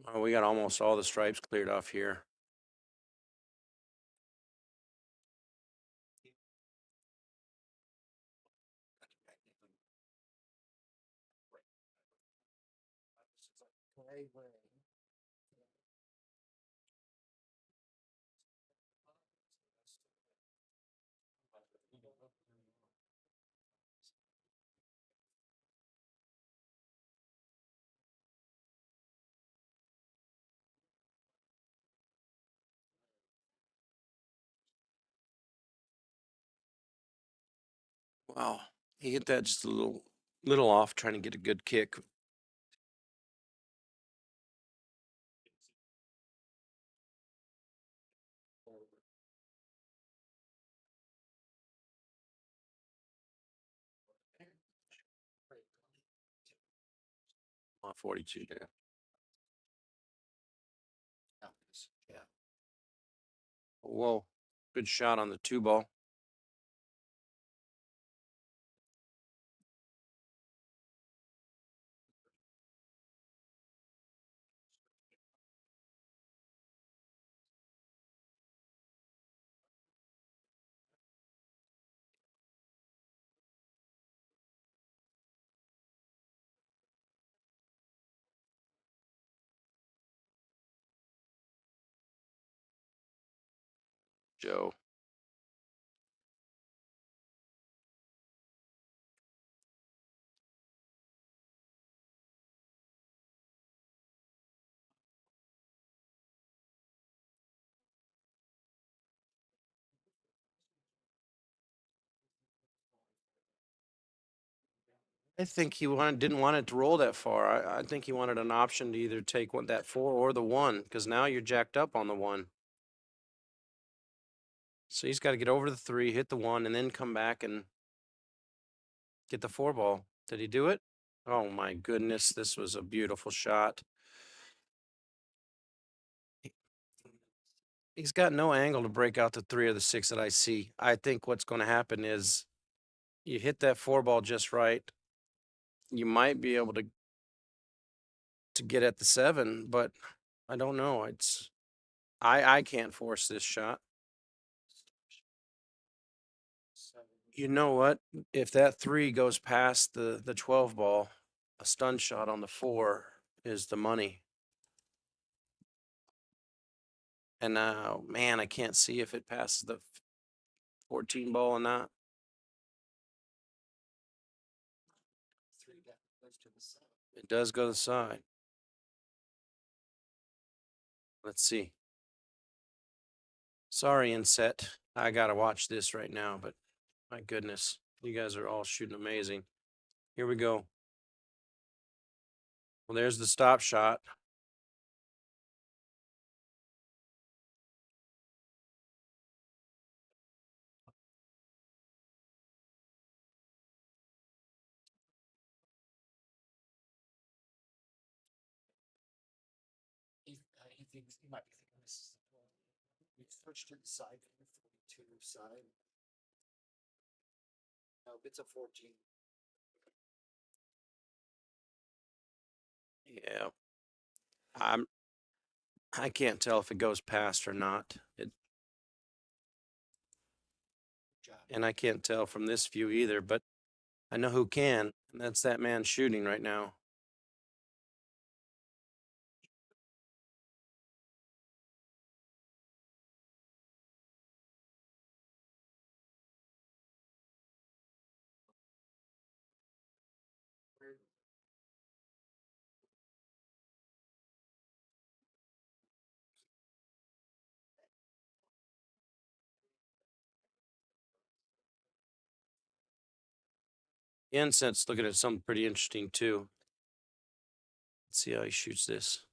S2: Oh, we got almost all the stripes cleared off here. Wow. He hit that just a little off trying to get a good kick. On 42, yeah. Whoa. Good shot on the two ball. Joe. I think he didn't want it to roll that far. I think he wanted an option to either take that four or the one, because now you're jacked up on the one. So he's got to get over the three, hit the one, and then come back and get the four ball. Did he do it? Oh my goodness, this was a beautiful shot. He's got no angle to break out the three or the six that I see. I think what's going to happen is you hit that four ball just right. You might be able to get at the seven, but I don't know. I can't force this shot. You know what? If that three goes past the 12 ball, a stun shot on the four is the money. And now, man, I can't see if it passes the 14 ball or not. It does go to the side. Let's see. Sorry, Inset. I gotta watch this right now, but my goodness, you guys are all shooting amazing. Here we go. Well, there's the stop shot.
S1: He thinks he might be thinking this is the point. We switched to the side from the 42 side. No, it's a 14.
S2: Yeah. I can't tell if it goes past or not. And I can't tell from this view either, but I know who can, and that's that man shooting right now. Incense looking at something pretty interesting too. Let's see how he shoots this.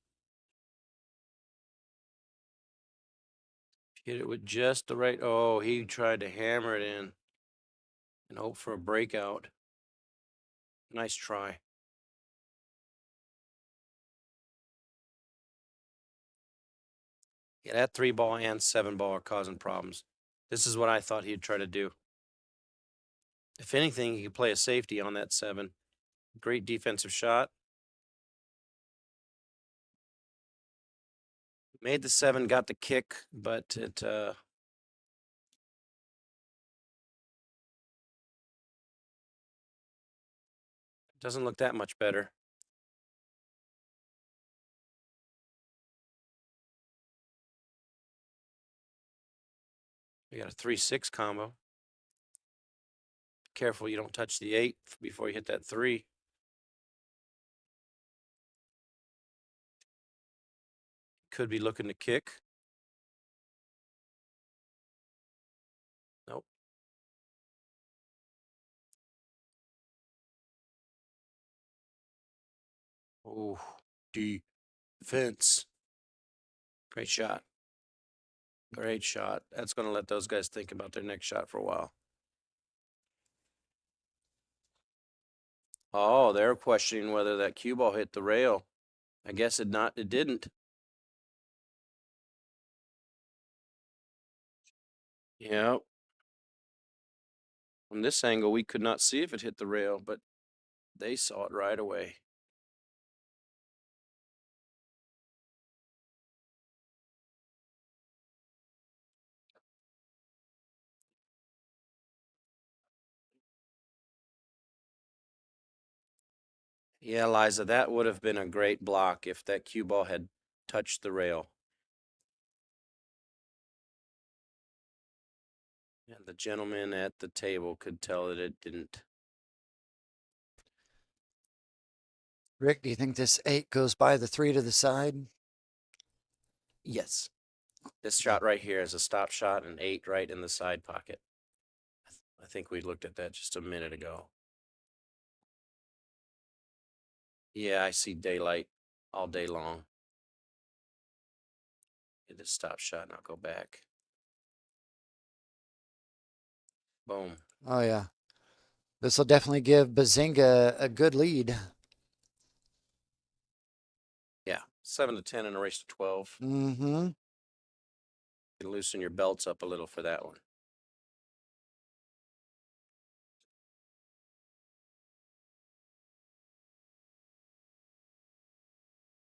S2: Hit it with just the right. Oh, he tried to hammer it in and hope for a breakout. Nice try. Yeah, that 3-ball and 7-ball are causing problems. This is what I thought he'd try to do. If anything, he could play a safety on that 7. Great defensive shot. Made the 7, got the kick, but it doesn't look that much better. We got a 3-6 combo. Careful you don't touch the 8 before you hit that 3. Could be looking to kick. Nope. Oh, defense. Great shot. Great shot. That's going to let those guys think about their next shot for a while. Oh, they're questioning whether that cue ball hit the rail. I guess it didn't. Yeah. From this angle, we could not see if it hit the rail, but they saw it right away. Yeah, Liza, that would have been a great block if that cue ball had touched the rail. And the gentleman at the table could tell that it didn't.
S1: Rick, do you think this 8 goes by the 3 to the side?
S2: Yes. This shot right here is a stop shot and 8 right in the side pocket. I think we looked at that just a minute ago. Yeah, I see daylight all day long. Hit this stop shot and I'll go back. Boom.
S1: Oh, yeah. This will definitely give Bazinga a good lead.
S2: Yeah, 7-10 and a race to 12.
S1: Mm-hmm.
S2: You can loosen your belts up a little for that one.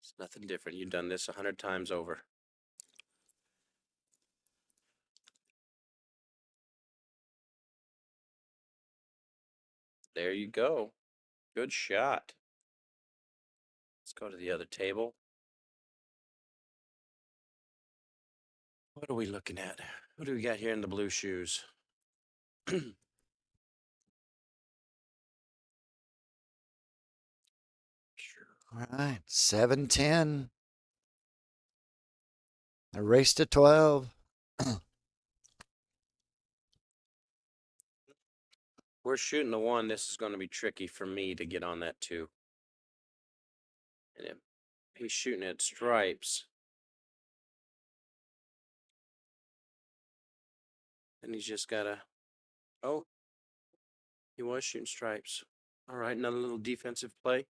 S2: It's nothing different. You've done this 100 times over. There you go. Good shot. Let's go to the other table. What are we looking at? Who do we got here in the blue shoes? Sure.
S1: All right, 7-10. A race to 12.
S2: We're shooting the 1. This is going to be tricky for me to get on that 2. And he's shooting at stripes. And he's just got to. Oh, he was shooting stripes. All right, another little defensive play.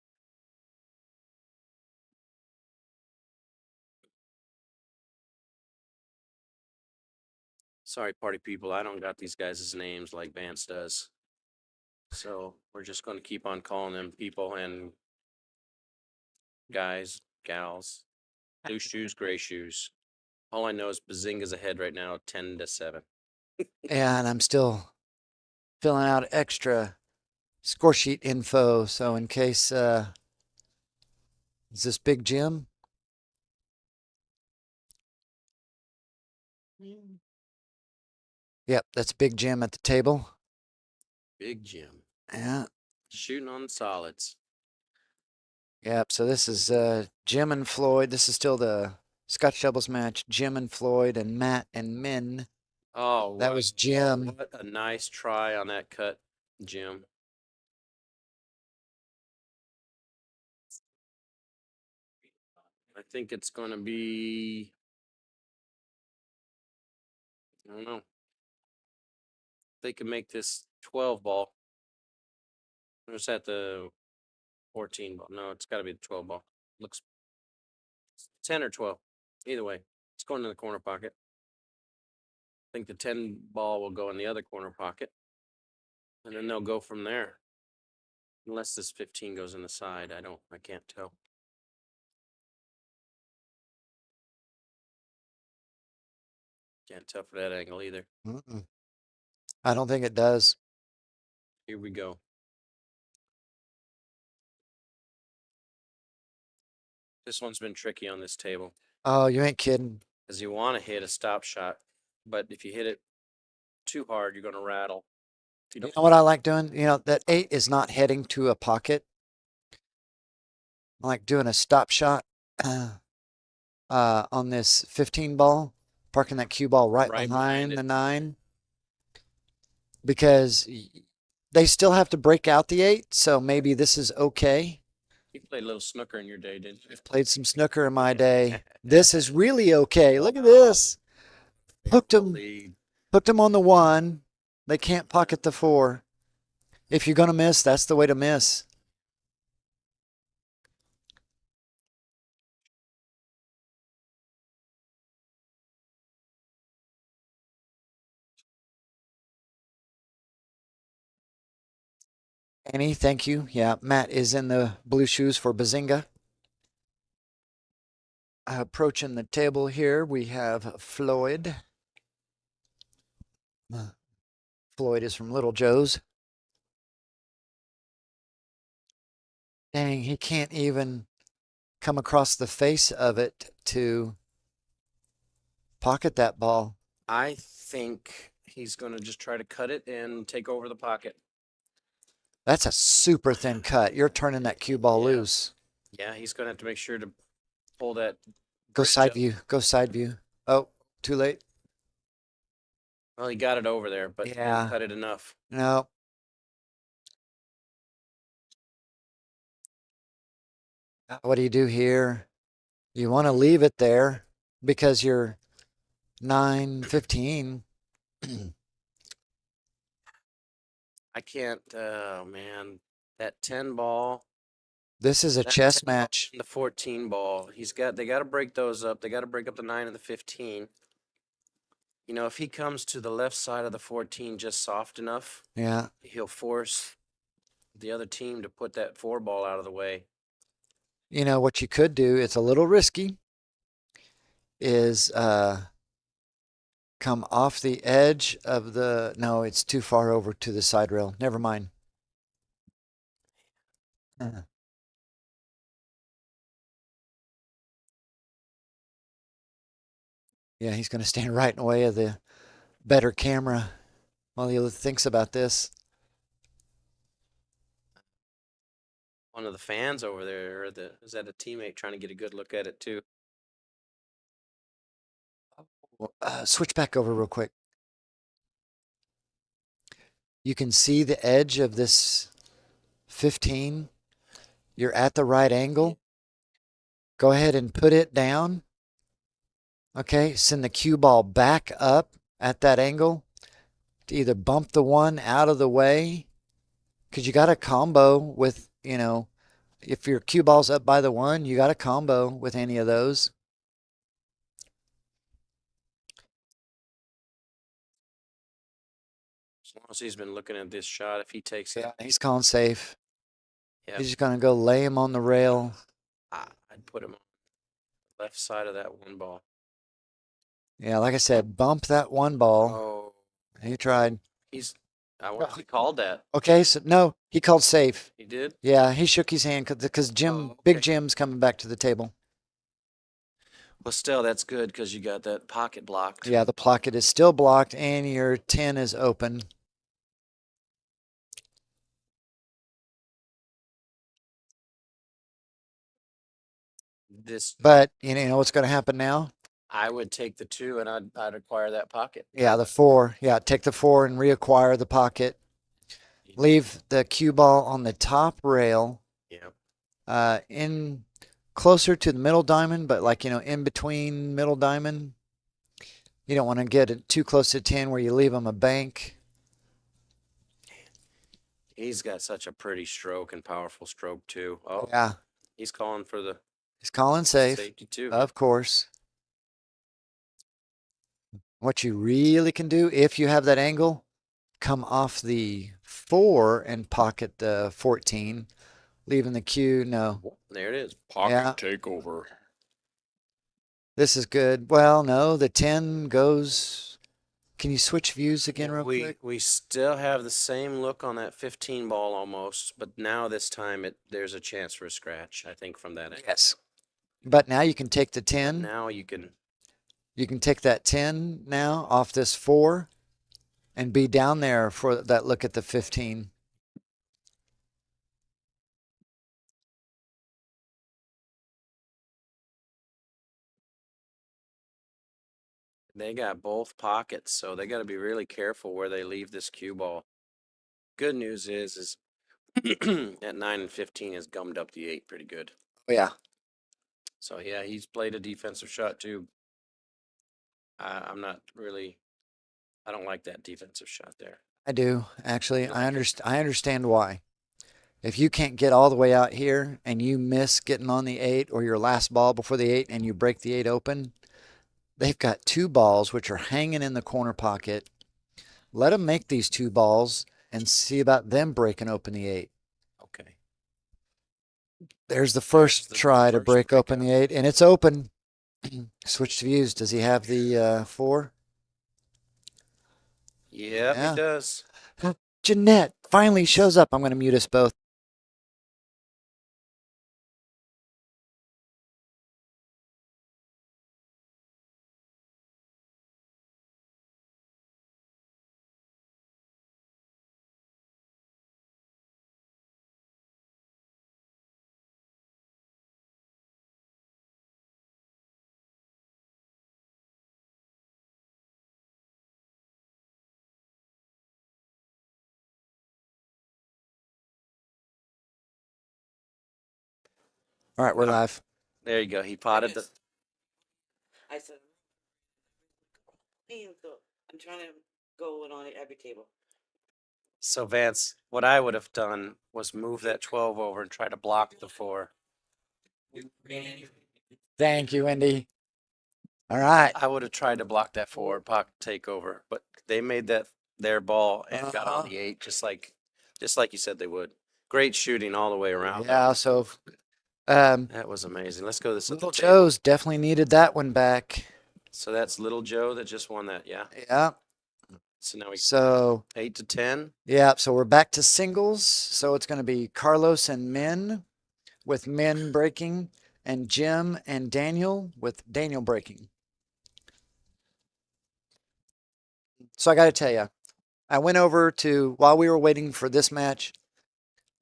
S2: Sorry, party people. I don't got these guys' names like Vance does. So we're just going to keep on calling them people and guys, gals, blue shoes, gray shoes. All I know is Bazinga's ahead right now, 10-7.
S1: Yeah, and I'm still filling out extra score sheet info. So in case, is this Big Jim? Yep, that's Big Jim at the table.
S2: Big Jim.
S1: Yeah.
S2: Shooting on the solids.
S1: Yep, so this is Jim and Floyd. This is still the Scotch doubles match. Jim and Floyd and Matt and Min.
S2: Oh,
S1: That was Jim.
S2: What a nice try on that cut, Jim. I think it's going to be, I don't know. They can make this 12 ball. Or is that the 14 ball? No, it's got to be the 12 ball. Looks 10 or 12. Either way, it's going in the corner pocket. I think the 10 ball will go in the other corner pocket. And then they'll go from there. Unless this 15 goes in the side. I can't tell. Can't tell for that angle either.
S1: Mm-mm. I don't think it does.
S2: Here we go. This one's been tricky on this table
S1: Oh, you ain't kidding.
S2: because you want to hit a stop shot, but if you hit it too hard, you're going to rattle. If you
S1: You
S2: don't,
S1: know what I like doing? You know, that 8 is not heading to a pocket. I like doing a stop shot on this 15 ball, parking that cue ball right
S2: Right
S1: behind
S2: behind
S1: the
S2: it.
S1: 9, because they still have to break out the 8, so maybe this is okay.
S2: you played a little snooker in your day, didn't you?
S1: I've played some snooker in my day. This is really okay. Look at this. Hooked him.
S2: Lead.
S1: Hooked him on the 1. They can't pocket the 4. If you're going to miss, that's the way to miss. Annie, thank you. Yeah, Matt is in the blue shoes for Bazinga. Approaching the table here, we have Floyd. Floyd is from LittleJoes. Dang, he can't even come across the face of it to pocket that ball.
S2: I think he's going to just try to cut it and take over the pocket.
S1: That's a super thin cut. You're turning that cue ball
S2: Yeah.
S1: loose.
S2: Yeah, he's going to have to make sure to pull that.
S1: Go
S2: bridge
S1: side
S2: up.
S1: view. Go side view. Oh, too late.
S2: Well, he got it over there, but he
S1: Yeah.
S2: didn't cut it enough.
S1: No. What do you do here? You want to leave it there because you're 9-15.
S2: I can't. Oh man, that 10 ball.
S1: This is a
S2: That
S1: chess
S2: 10 ball
S1: match.
S2: and the 14 ball. They got to break those up. They got to break up the 9 and the 15. You know, if he comes to the left side of the 14 just soft enough,
S1: Yeah.
S2: he'll force the other team to put that 4 ball out of the way.
S1: You know what you could do, it's a little risky, is come off the edge of the, no, it's too far over to the side rail. Never mind. Yeah, he's going to stand right in the way of the better camera while he thinks about this.
S2: One of the fans over there, is that a teammate trying to get a good look at it too?
S1: Switch back over real quick. You can see the edge of this 15. You're at the right angle. Go ahead and put it down. Okay, send the cue ball back up at that angle to either bump the 1 out of the way, because you got a combo with, you know, if your cue ball's up by the 1, you got a combo with any of those.
S2: As long as he's been looking at this shot, if he takes it,
S1: He's calling safe.
S2: yeah,
S1: He's just going to go lay him on the rail.
S2: I'd put him on the left side of that 1 ball.
S1: Yeah, like I said, bump that 1 ball.
S2: Oh,
S1: He tried.
S2: I wonder if he called that.
S1: Okay, so no, he called safe.
S2: He did?
S1: Yeah, he shook his hand because
S2: Oh,
S1: Big
S2: okay.
S1: Jim's coming back to the table.
S2: Well, still, that's good because you got that pocket blocked.
S1: Yeah, the pocket is still blocked and your 10 is open. But you know what's going to happen now?
S2: I would take the 2 and I'd acquire that pocket.
S1: Yeah, the 4. Yeah, take the 4 and reacquire the pocket. Leave the cue ball on the top rail.
S2: Yeah.
S1: In closer to the middle diamond, but like, in between middle diamond. You don't want to get it too close to 10 where you leave them a bank.
S2: He's got such a pretty stroke and powerful stroke too. Oh,
S1: Yeah,
S2: he's calling for the
S1: he's calling safe,
S2: safety too.
S1: of course. What you really can do if you have that angle, come off the 4 and pocket the 14, leaving the cue. No.
S2: There it is.
S1: Yeah,
S2: Pocket takeover.
S1: this is good. Well, no, the 10 goes. Can you switch views again real quick?
S2: We still have the same look on that 15 ball almost, but now this time there's a chance for a scratch, I think, from that angle.
S1: Yes. But now you can take the
S2: But
S1: 10.
S2: now you can.
S1: You can take that 10 now off this 4 and be down there for that look at the 15.
S2: They got both pockets, so they got to be really careful where they leave this cue ball. Good news is at 9 and 15 has gummed up the 8 pretty good.
S1: Oh, yeah.
S2: So yeah, he's played a defensive shot too. I'm not really. I don't like that defensive shot there.
S1: I do actually.
S2: You like it?
S1: I understand why. If you can't get all the way out here and you miss getting on the 8 or your last ball before the 8 and you break the 8 open, they've got 2 balls which are hanging in the corner pocket. Let them make these 2 balls and see about them breaking open the 8.
S2: Okay.
S1: There's the first
S2: the
S1: try to
S2: first
S1: break open
S2: breakout.
S1: the 8 and it's open. Switch to views. Does he have the 4?
S2: Yep,
S1: Yeah.
S2: he does.
S1: Jeanette finally shows up. I'm going to mute us both. All right, we're live.
S2: There you go. He potted the.
S3: I said, I'm trying to go on every table.
S2: So Vance, what I would have done was move that 12 over and try to block the 4.
S1: Thank you, Indy. All right.
S2: I would have tried to block that 4 pocket takeover, but they made that their ball and got on the 8 just like you said they would. Great shooting all the way around.
S1: Yeah, so
S2: That was amazing. Let's go to this
S1: Little
S2: other table.
S1: Joe's definitely needed that one back.
S2: So that's Little Joe that just won that, yeah.
S1: Yeah.
S2: So now we
S1: So
S2: 8 to 10.
S1: yeah, so we're back to singles. So it's going to be Carlos and Min with Min breaking, and Jim and Daniel with Daniel breaking. So I got to tell you, I went over to, while we were waiting for this match,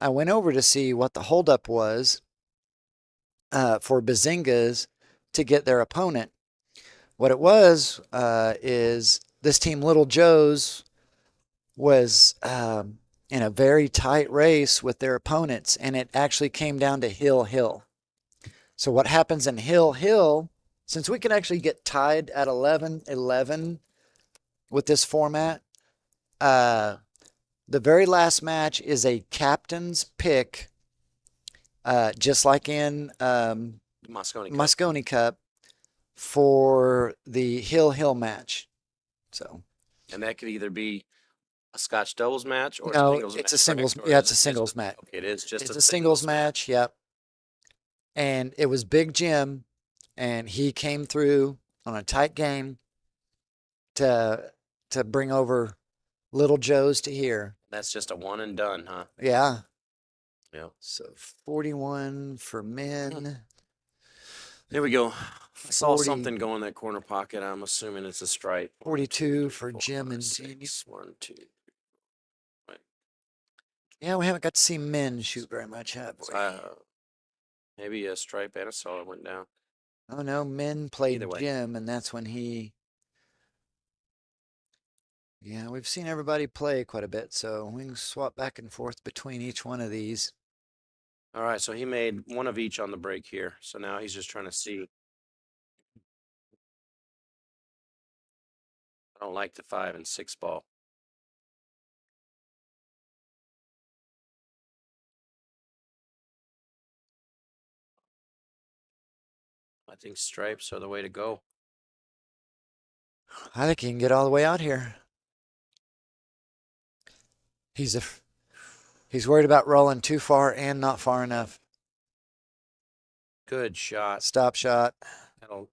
S1: I went over to see what the holdup was for Bazingas to get their opponent. What it was is this team, Little Joe's, was in a very tight race with their opponents, and it actually came down to Hill. So what happens in Hill, since we can actually get tied at 11-11 with this format, the very last match is a captain's pick, just like in Moscone Cup for the Hill match. So,
S2: and that could either be a Scotch doubles match or
S1: no,
S2: a singles match.
S1: it's a singles.
S2: Correct?
S1: Yeah, it's a singles match.
S2: Okay, it is just
S1: It's
S2: a
S1: a singles match. Yep. And it was Big Jim, and he came through on a tight game to bring over Little Joe's to here.
S2: That's just a one and done, huh?
S1: Yeah.
S2: Yeah.
S1: So 41 for men.
S2: There we go. I saw
S1: 40.
S2: something go in that corner pocket. I'm assuming it's a stripe.
S1: 42 for Jim and Daniel.
S2: 1, 2. Right.
S1: Yeah, we haven't got to see men shoot very much, have we?
S2: Maybe a stripe and a solid went down.
S1: Oh no, men played
S2: Either way.
S1: Jim, and that's when he. Yeah, we've seen everybody play quite a bit, so we can swap back and forth between each one of these.
S2: All right, so he made one of each on the break here. So now he's just trying to see. I don't like the 5 and 6 ball. I think stripes are the way to go.
S1: I think he can get all the way out here. He's worried about rolling too far and not far enough.
S2: Good shot.
S1: Stop shot.
S2: That'll.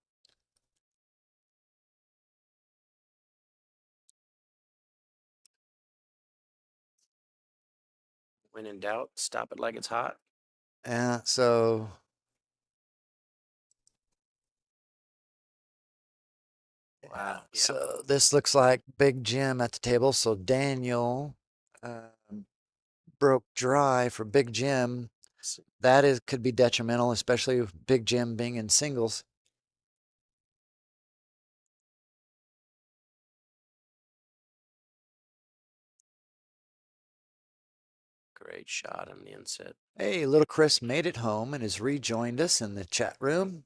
S2: When in doubt, stop it like it's hot.
S1: Yeah, so
S2: Wow. Yep.
S1: so this looks like Big Jim at the table. So Daniel broke dry for Big Jim. That could be detrimental, especially with Big Jim being in singles.
S2: Great shot on the inset.
S1: Hey, little Chris made it home and has rejoined us in the chat room.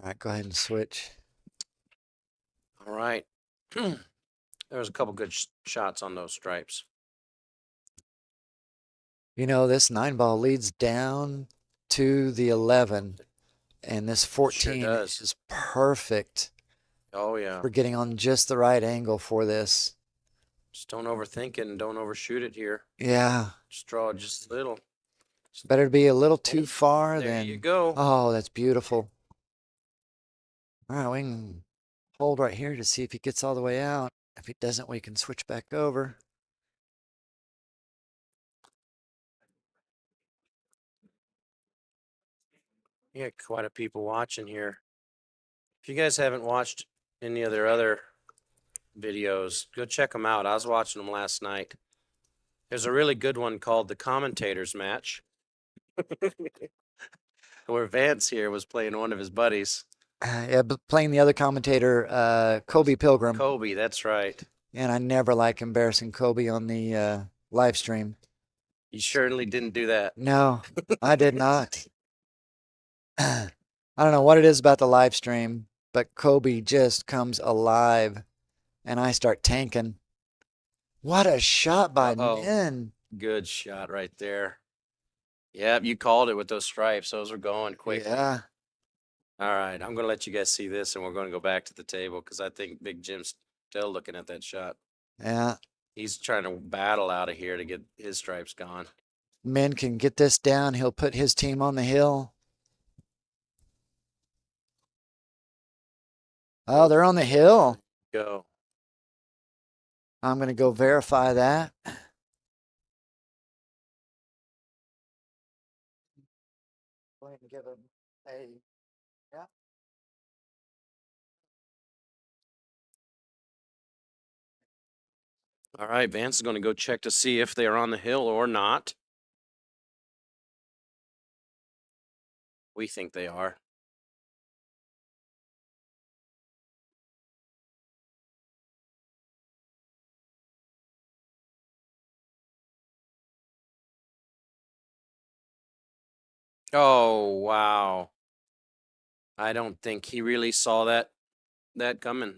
S1: All right, go ahead and switch.
S2: All right. There was a couple good shots on those stripes.
S1: You know, this 9 ball leads down to the 11, and this 14
S2: does.
S1: is perfect
S2: Oh, yeah.
S1: for getting on just the right angle for this.
S2: Just don't overthink it and don't overshoot it here.
S1: Yeah,
S2: Just draw just a little.
S1: it's better to be a little too far
S2: There
S1: than.
S2: you go.
S1: Oh, that's beautiful. All right, we can hold right here to see if he gets all the way out. If he doesn't, we can switch back over.
S2: Yeah, quite a people watching here. If you guys haven't watched any of their other videos, go check them out. I was watching them last night. There's a really good one called The Commentators Match, where Vance here was playing one of his buddies.
S1: Yeah, playing the other commentator, Kobe Pilgrim.
S2: Kobe, that's right.
S1: And I never like embarrassing Kobe on the live stream.
S2: You certainly didn't do that.
S1: No, I did not. I don't know what it is about the live stream, but Kobe just comes alive and I start tanking. What a shot by Nin.
S2: Good shot right there. Yep, you called it with those stripes. Those were going quick.
S1: Yeah.
S2: All right, I'm going to let you guys see this, and we're going to go back to the table because I think Big Jim's still looking at that shot.
S1: Yeah.
S2: He's trying to battle out of here to get his stripes gone.
S1: Min can get this down. He'll put his team on the hill. Oh, they're on the hill.
S2: Go.
S1: I'm going to go verify that. Go ahead and give him a, yeah.
S2: All right, Vance is going to go check to see if they are on the hill or not. We think they are. Oh, wow. I don't think he really saw that coming.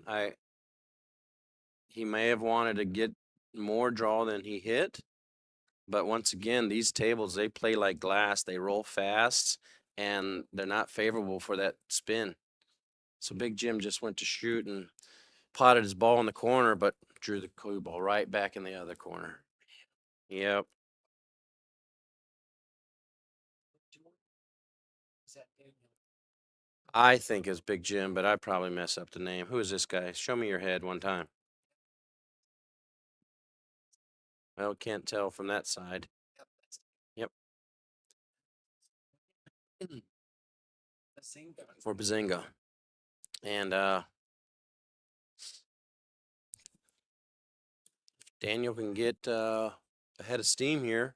S2: He may have wanted to get more draw than he hit. But once again, these tables, they play like glass. They roll fast, and they're not favorable for that spin. So Big Jim just went to shoot and potted his ball in the corner, but drew the cue ball right back in the other corner. Yep. I think it's Big Jim, but I probably mess up the name. Who is this guy? Show me your head one time. Well, can't tell from that side. Yep. For Bazinga. And Daniel can get ahead of steam here.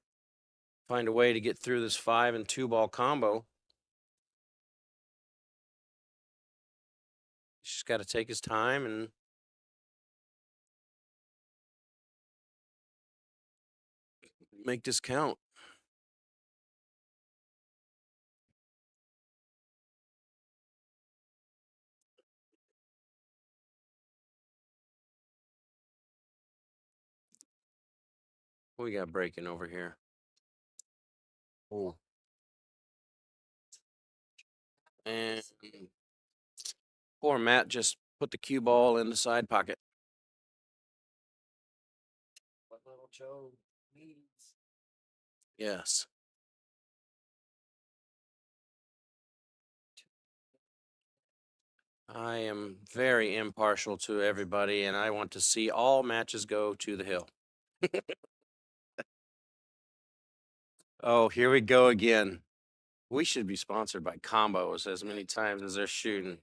S2: Find a way to get through this 5 and 2 ball combo. He's just got to take his time and make this count. What we got breaking over here?
S1: Oh.
S2: And poor Matt just put the cue ball in the side pocket.
S1: What little Joe needs.
S2: Yes. I am very impartial to everybody, and I want to see all matches go to the hill. Oh, here we go again. We should be sponsored by Combos as many times as they're shooting.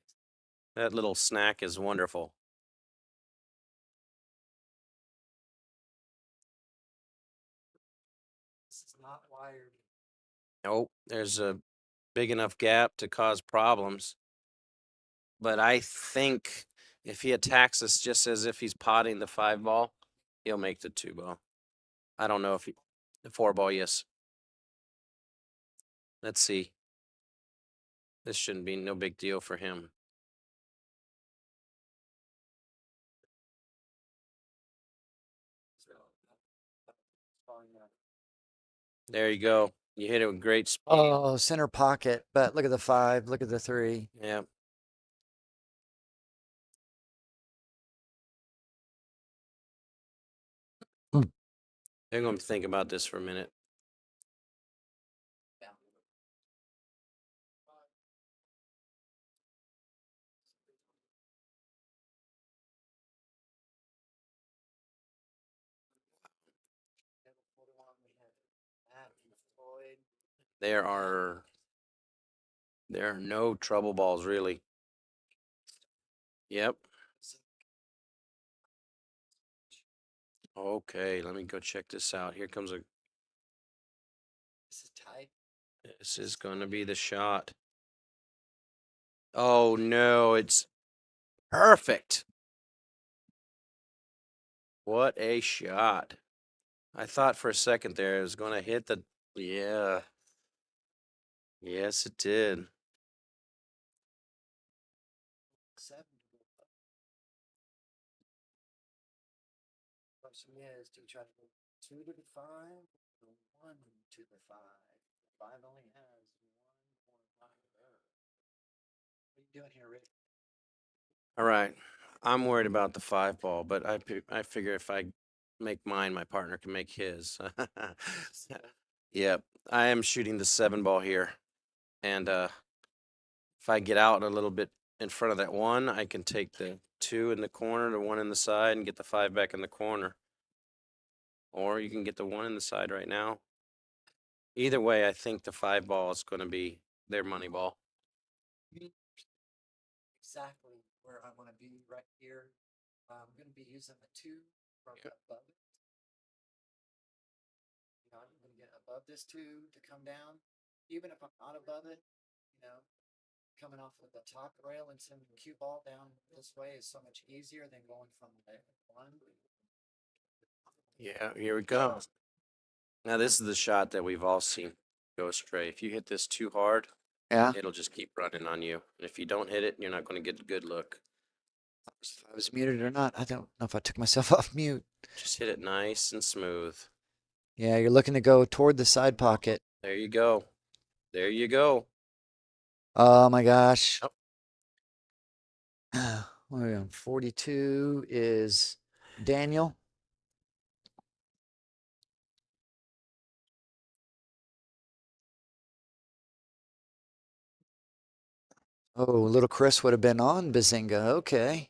S2: That little snack is wonderful.
S1: This is not wired.
S2: Nope, there's a big enough gap to cause problems. But I think if he attacks us just as if he's potting the 5 ball, he'll make the 2 ball. I don't know if he, the 4 ball, yes. Let's see. This shouldn't be no big deal for him. There you go. You hit it with great speed.
S1: Oh, center pocket. But look at the 5. Look at the 3.
S2: Yeah. They're going to think about this for a minute. There are no trouble balls really. Yep. Okay, let me go check this out. Here comes a.
S1: This is tight.
S2: This is going to be the shot. Oh no, it's perfect. What a shot. I thought for a second there it was going to hit the. Yeah. Yes, it did.
S1: Question is, do you try to go 2 to the 5 or 1 to the 5? 5 only has 1 corner. What are you doing here, Rick?
S2: All right. I'm worried about the 5 ball, but I figure if I make mine, my partner can make his. Yep. I am shooting the 7 ball here. And if I get out a little bit in front of that 1, I can take the 2 in the corner, the 1 in the side, and get the 5 back in the corner. Or you can get the 1 in the side right now. Either way, I think the 5 ball is going to be their money ball.
S1: Exactly where I want to be right here. I'm going to be using the 2 from above it. You know, I'm going to get above this 2 to come down. Even if I'm not above it, you know, coming off of the top rail and sending the cue ball down this way is so much easier than going from the 1.
S2: Yeah, here we go. Now this is the shot that we've all seen go astray. If you hit this too hard, it'll just keep running on you. And if you don't hit it, you're not going to get a good look.
S1: If I was muted or not, I don't know if I took myself off mute.
S2: Just hit it nice and smooth.
S1: Yeah, you're looking to go toward the side pocket.
S2: There you go. There you go.
S1: Oh my gosh. What are we on? 42 is Daniel. Oh, little Chris would have been on Bazinga. Okay.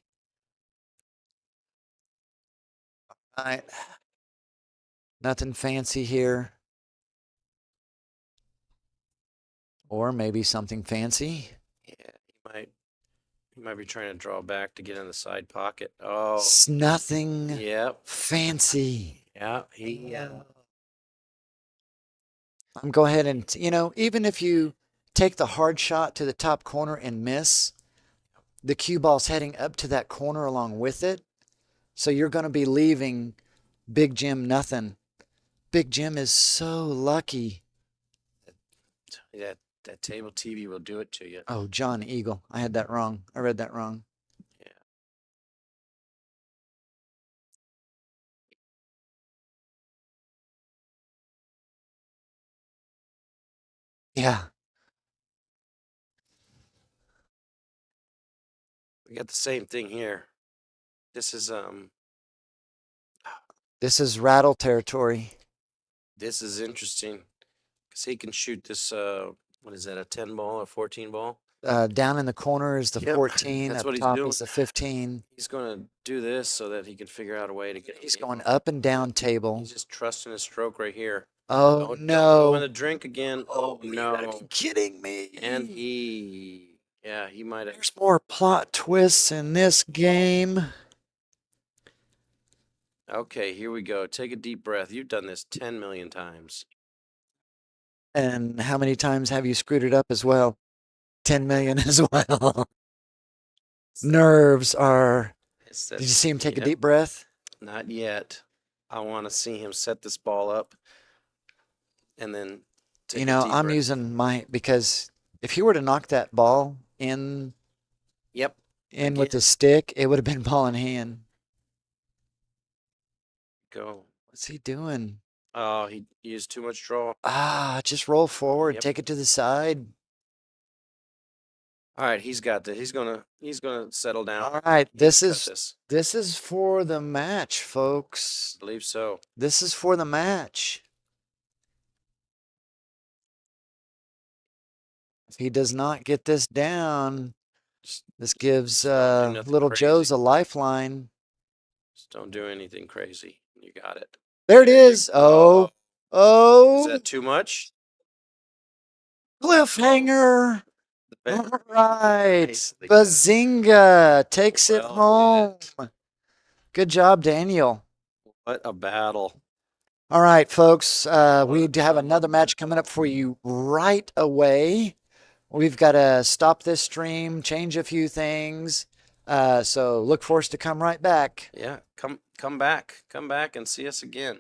S1: All right. Nothing fancy here. Or maybe something fancy.
S2: Yeah, He might be trying to draw back to get in the side pocket. Oh,
S1: It's nothing
S2: yep.
S1: fancy.
S2: Yeah, he
S1: I'm go ahead and, even if you take the hard shot to the top corner and miss, the cue ball's heading up to that corner along with it. So you're going to be leaving Big Jim nothing. Big Jim is so lucky.
S2: that table TV will do it to you.
S1: Oh, John Eagle. I had that wrong. I read that wrong.
S2: Yeah.
S1: Yeah.
S2: We got the same thing here. This is
S1: Rattle territory.
S2: this is interesting because he can shoot this what is that, a 10 ball or 14 ball?
S1: Down in the corner is the
S2: Yep,
S1: 14.
S2: that's
S1: Up
S2: what he's
S1: top
S2: doing.
S1: is the 15.
S2: He's going to do this so that he can figure out a way to get.
S1: He's going up and down table.
S2: He's just trusting his stroke right here.
S1: Oh,
S2: Don't
S1: no.
S2: go in the drink again. Oh,
S1: You
S2: no.
S1: gotta be kidding me.
S2: And he might have.
S1: There's more plot twists in this game.
S2: Okay, here we go. Take a deep breath. You've done this 10 million times.
S1: And how many times have you screwed it up as well? 10 million as well. Nerves are. Did you see him take a deep breath?
S2: Not yet. I want to see him set this ball up and then take a deep
S1: I'm
S2: breath.
S1: using because if he were to knock that ball in
S2: Yep.
S1: with
S2: Again.
S1: the stick, it would have been ball in hand.
S2: Go.
S1: What's he doing?
S2: Oh, he used too much draw.
S1: Just roll forward,
S2: Yep.
S1: take it to the side.
S2: All right, he's got this. He's gonna settle down.
S1: All right, this
S2: Cut
S1: is this is for the match, folks.
S2: I believe so.
S1: This is for the match. If he does not get this down, this gives
S2: don't do nothing
S1: Little
S2: crazy.
S1: Joe's a lifeline.
S2: Just don't do anything crazy. You got it.
S1: There it is. Oh,
S2: Is that too much?
S1: cliffhanger.
S2: The
S1: All right.
S2: Nicely
S1: Bazinga takes it
S2: Well
S1: home.
S2: hit.
S1: Good job, Daniel.
S2: What a battle.
S1: All right, folks. We do have another match coming up for you right away. We've got to stop this stream, change a few things. So look for us to come right back.
S2: Yeah, come back. Come back and see us again.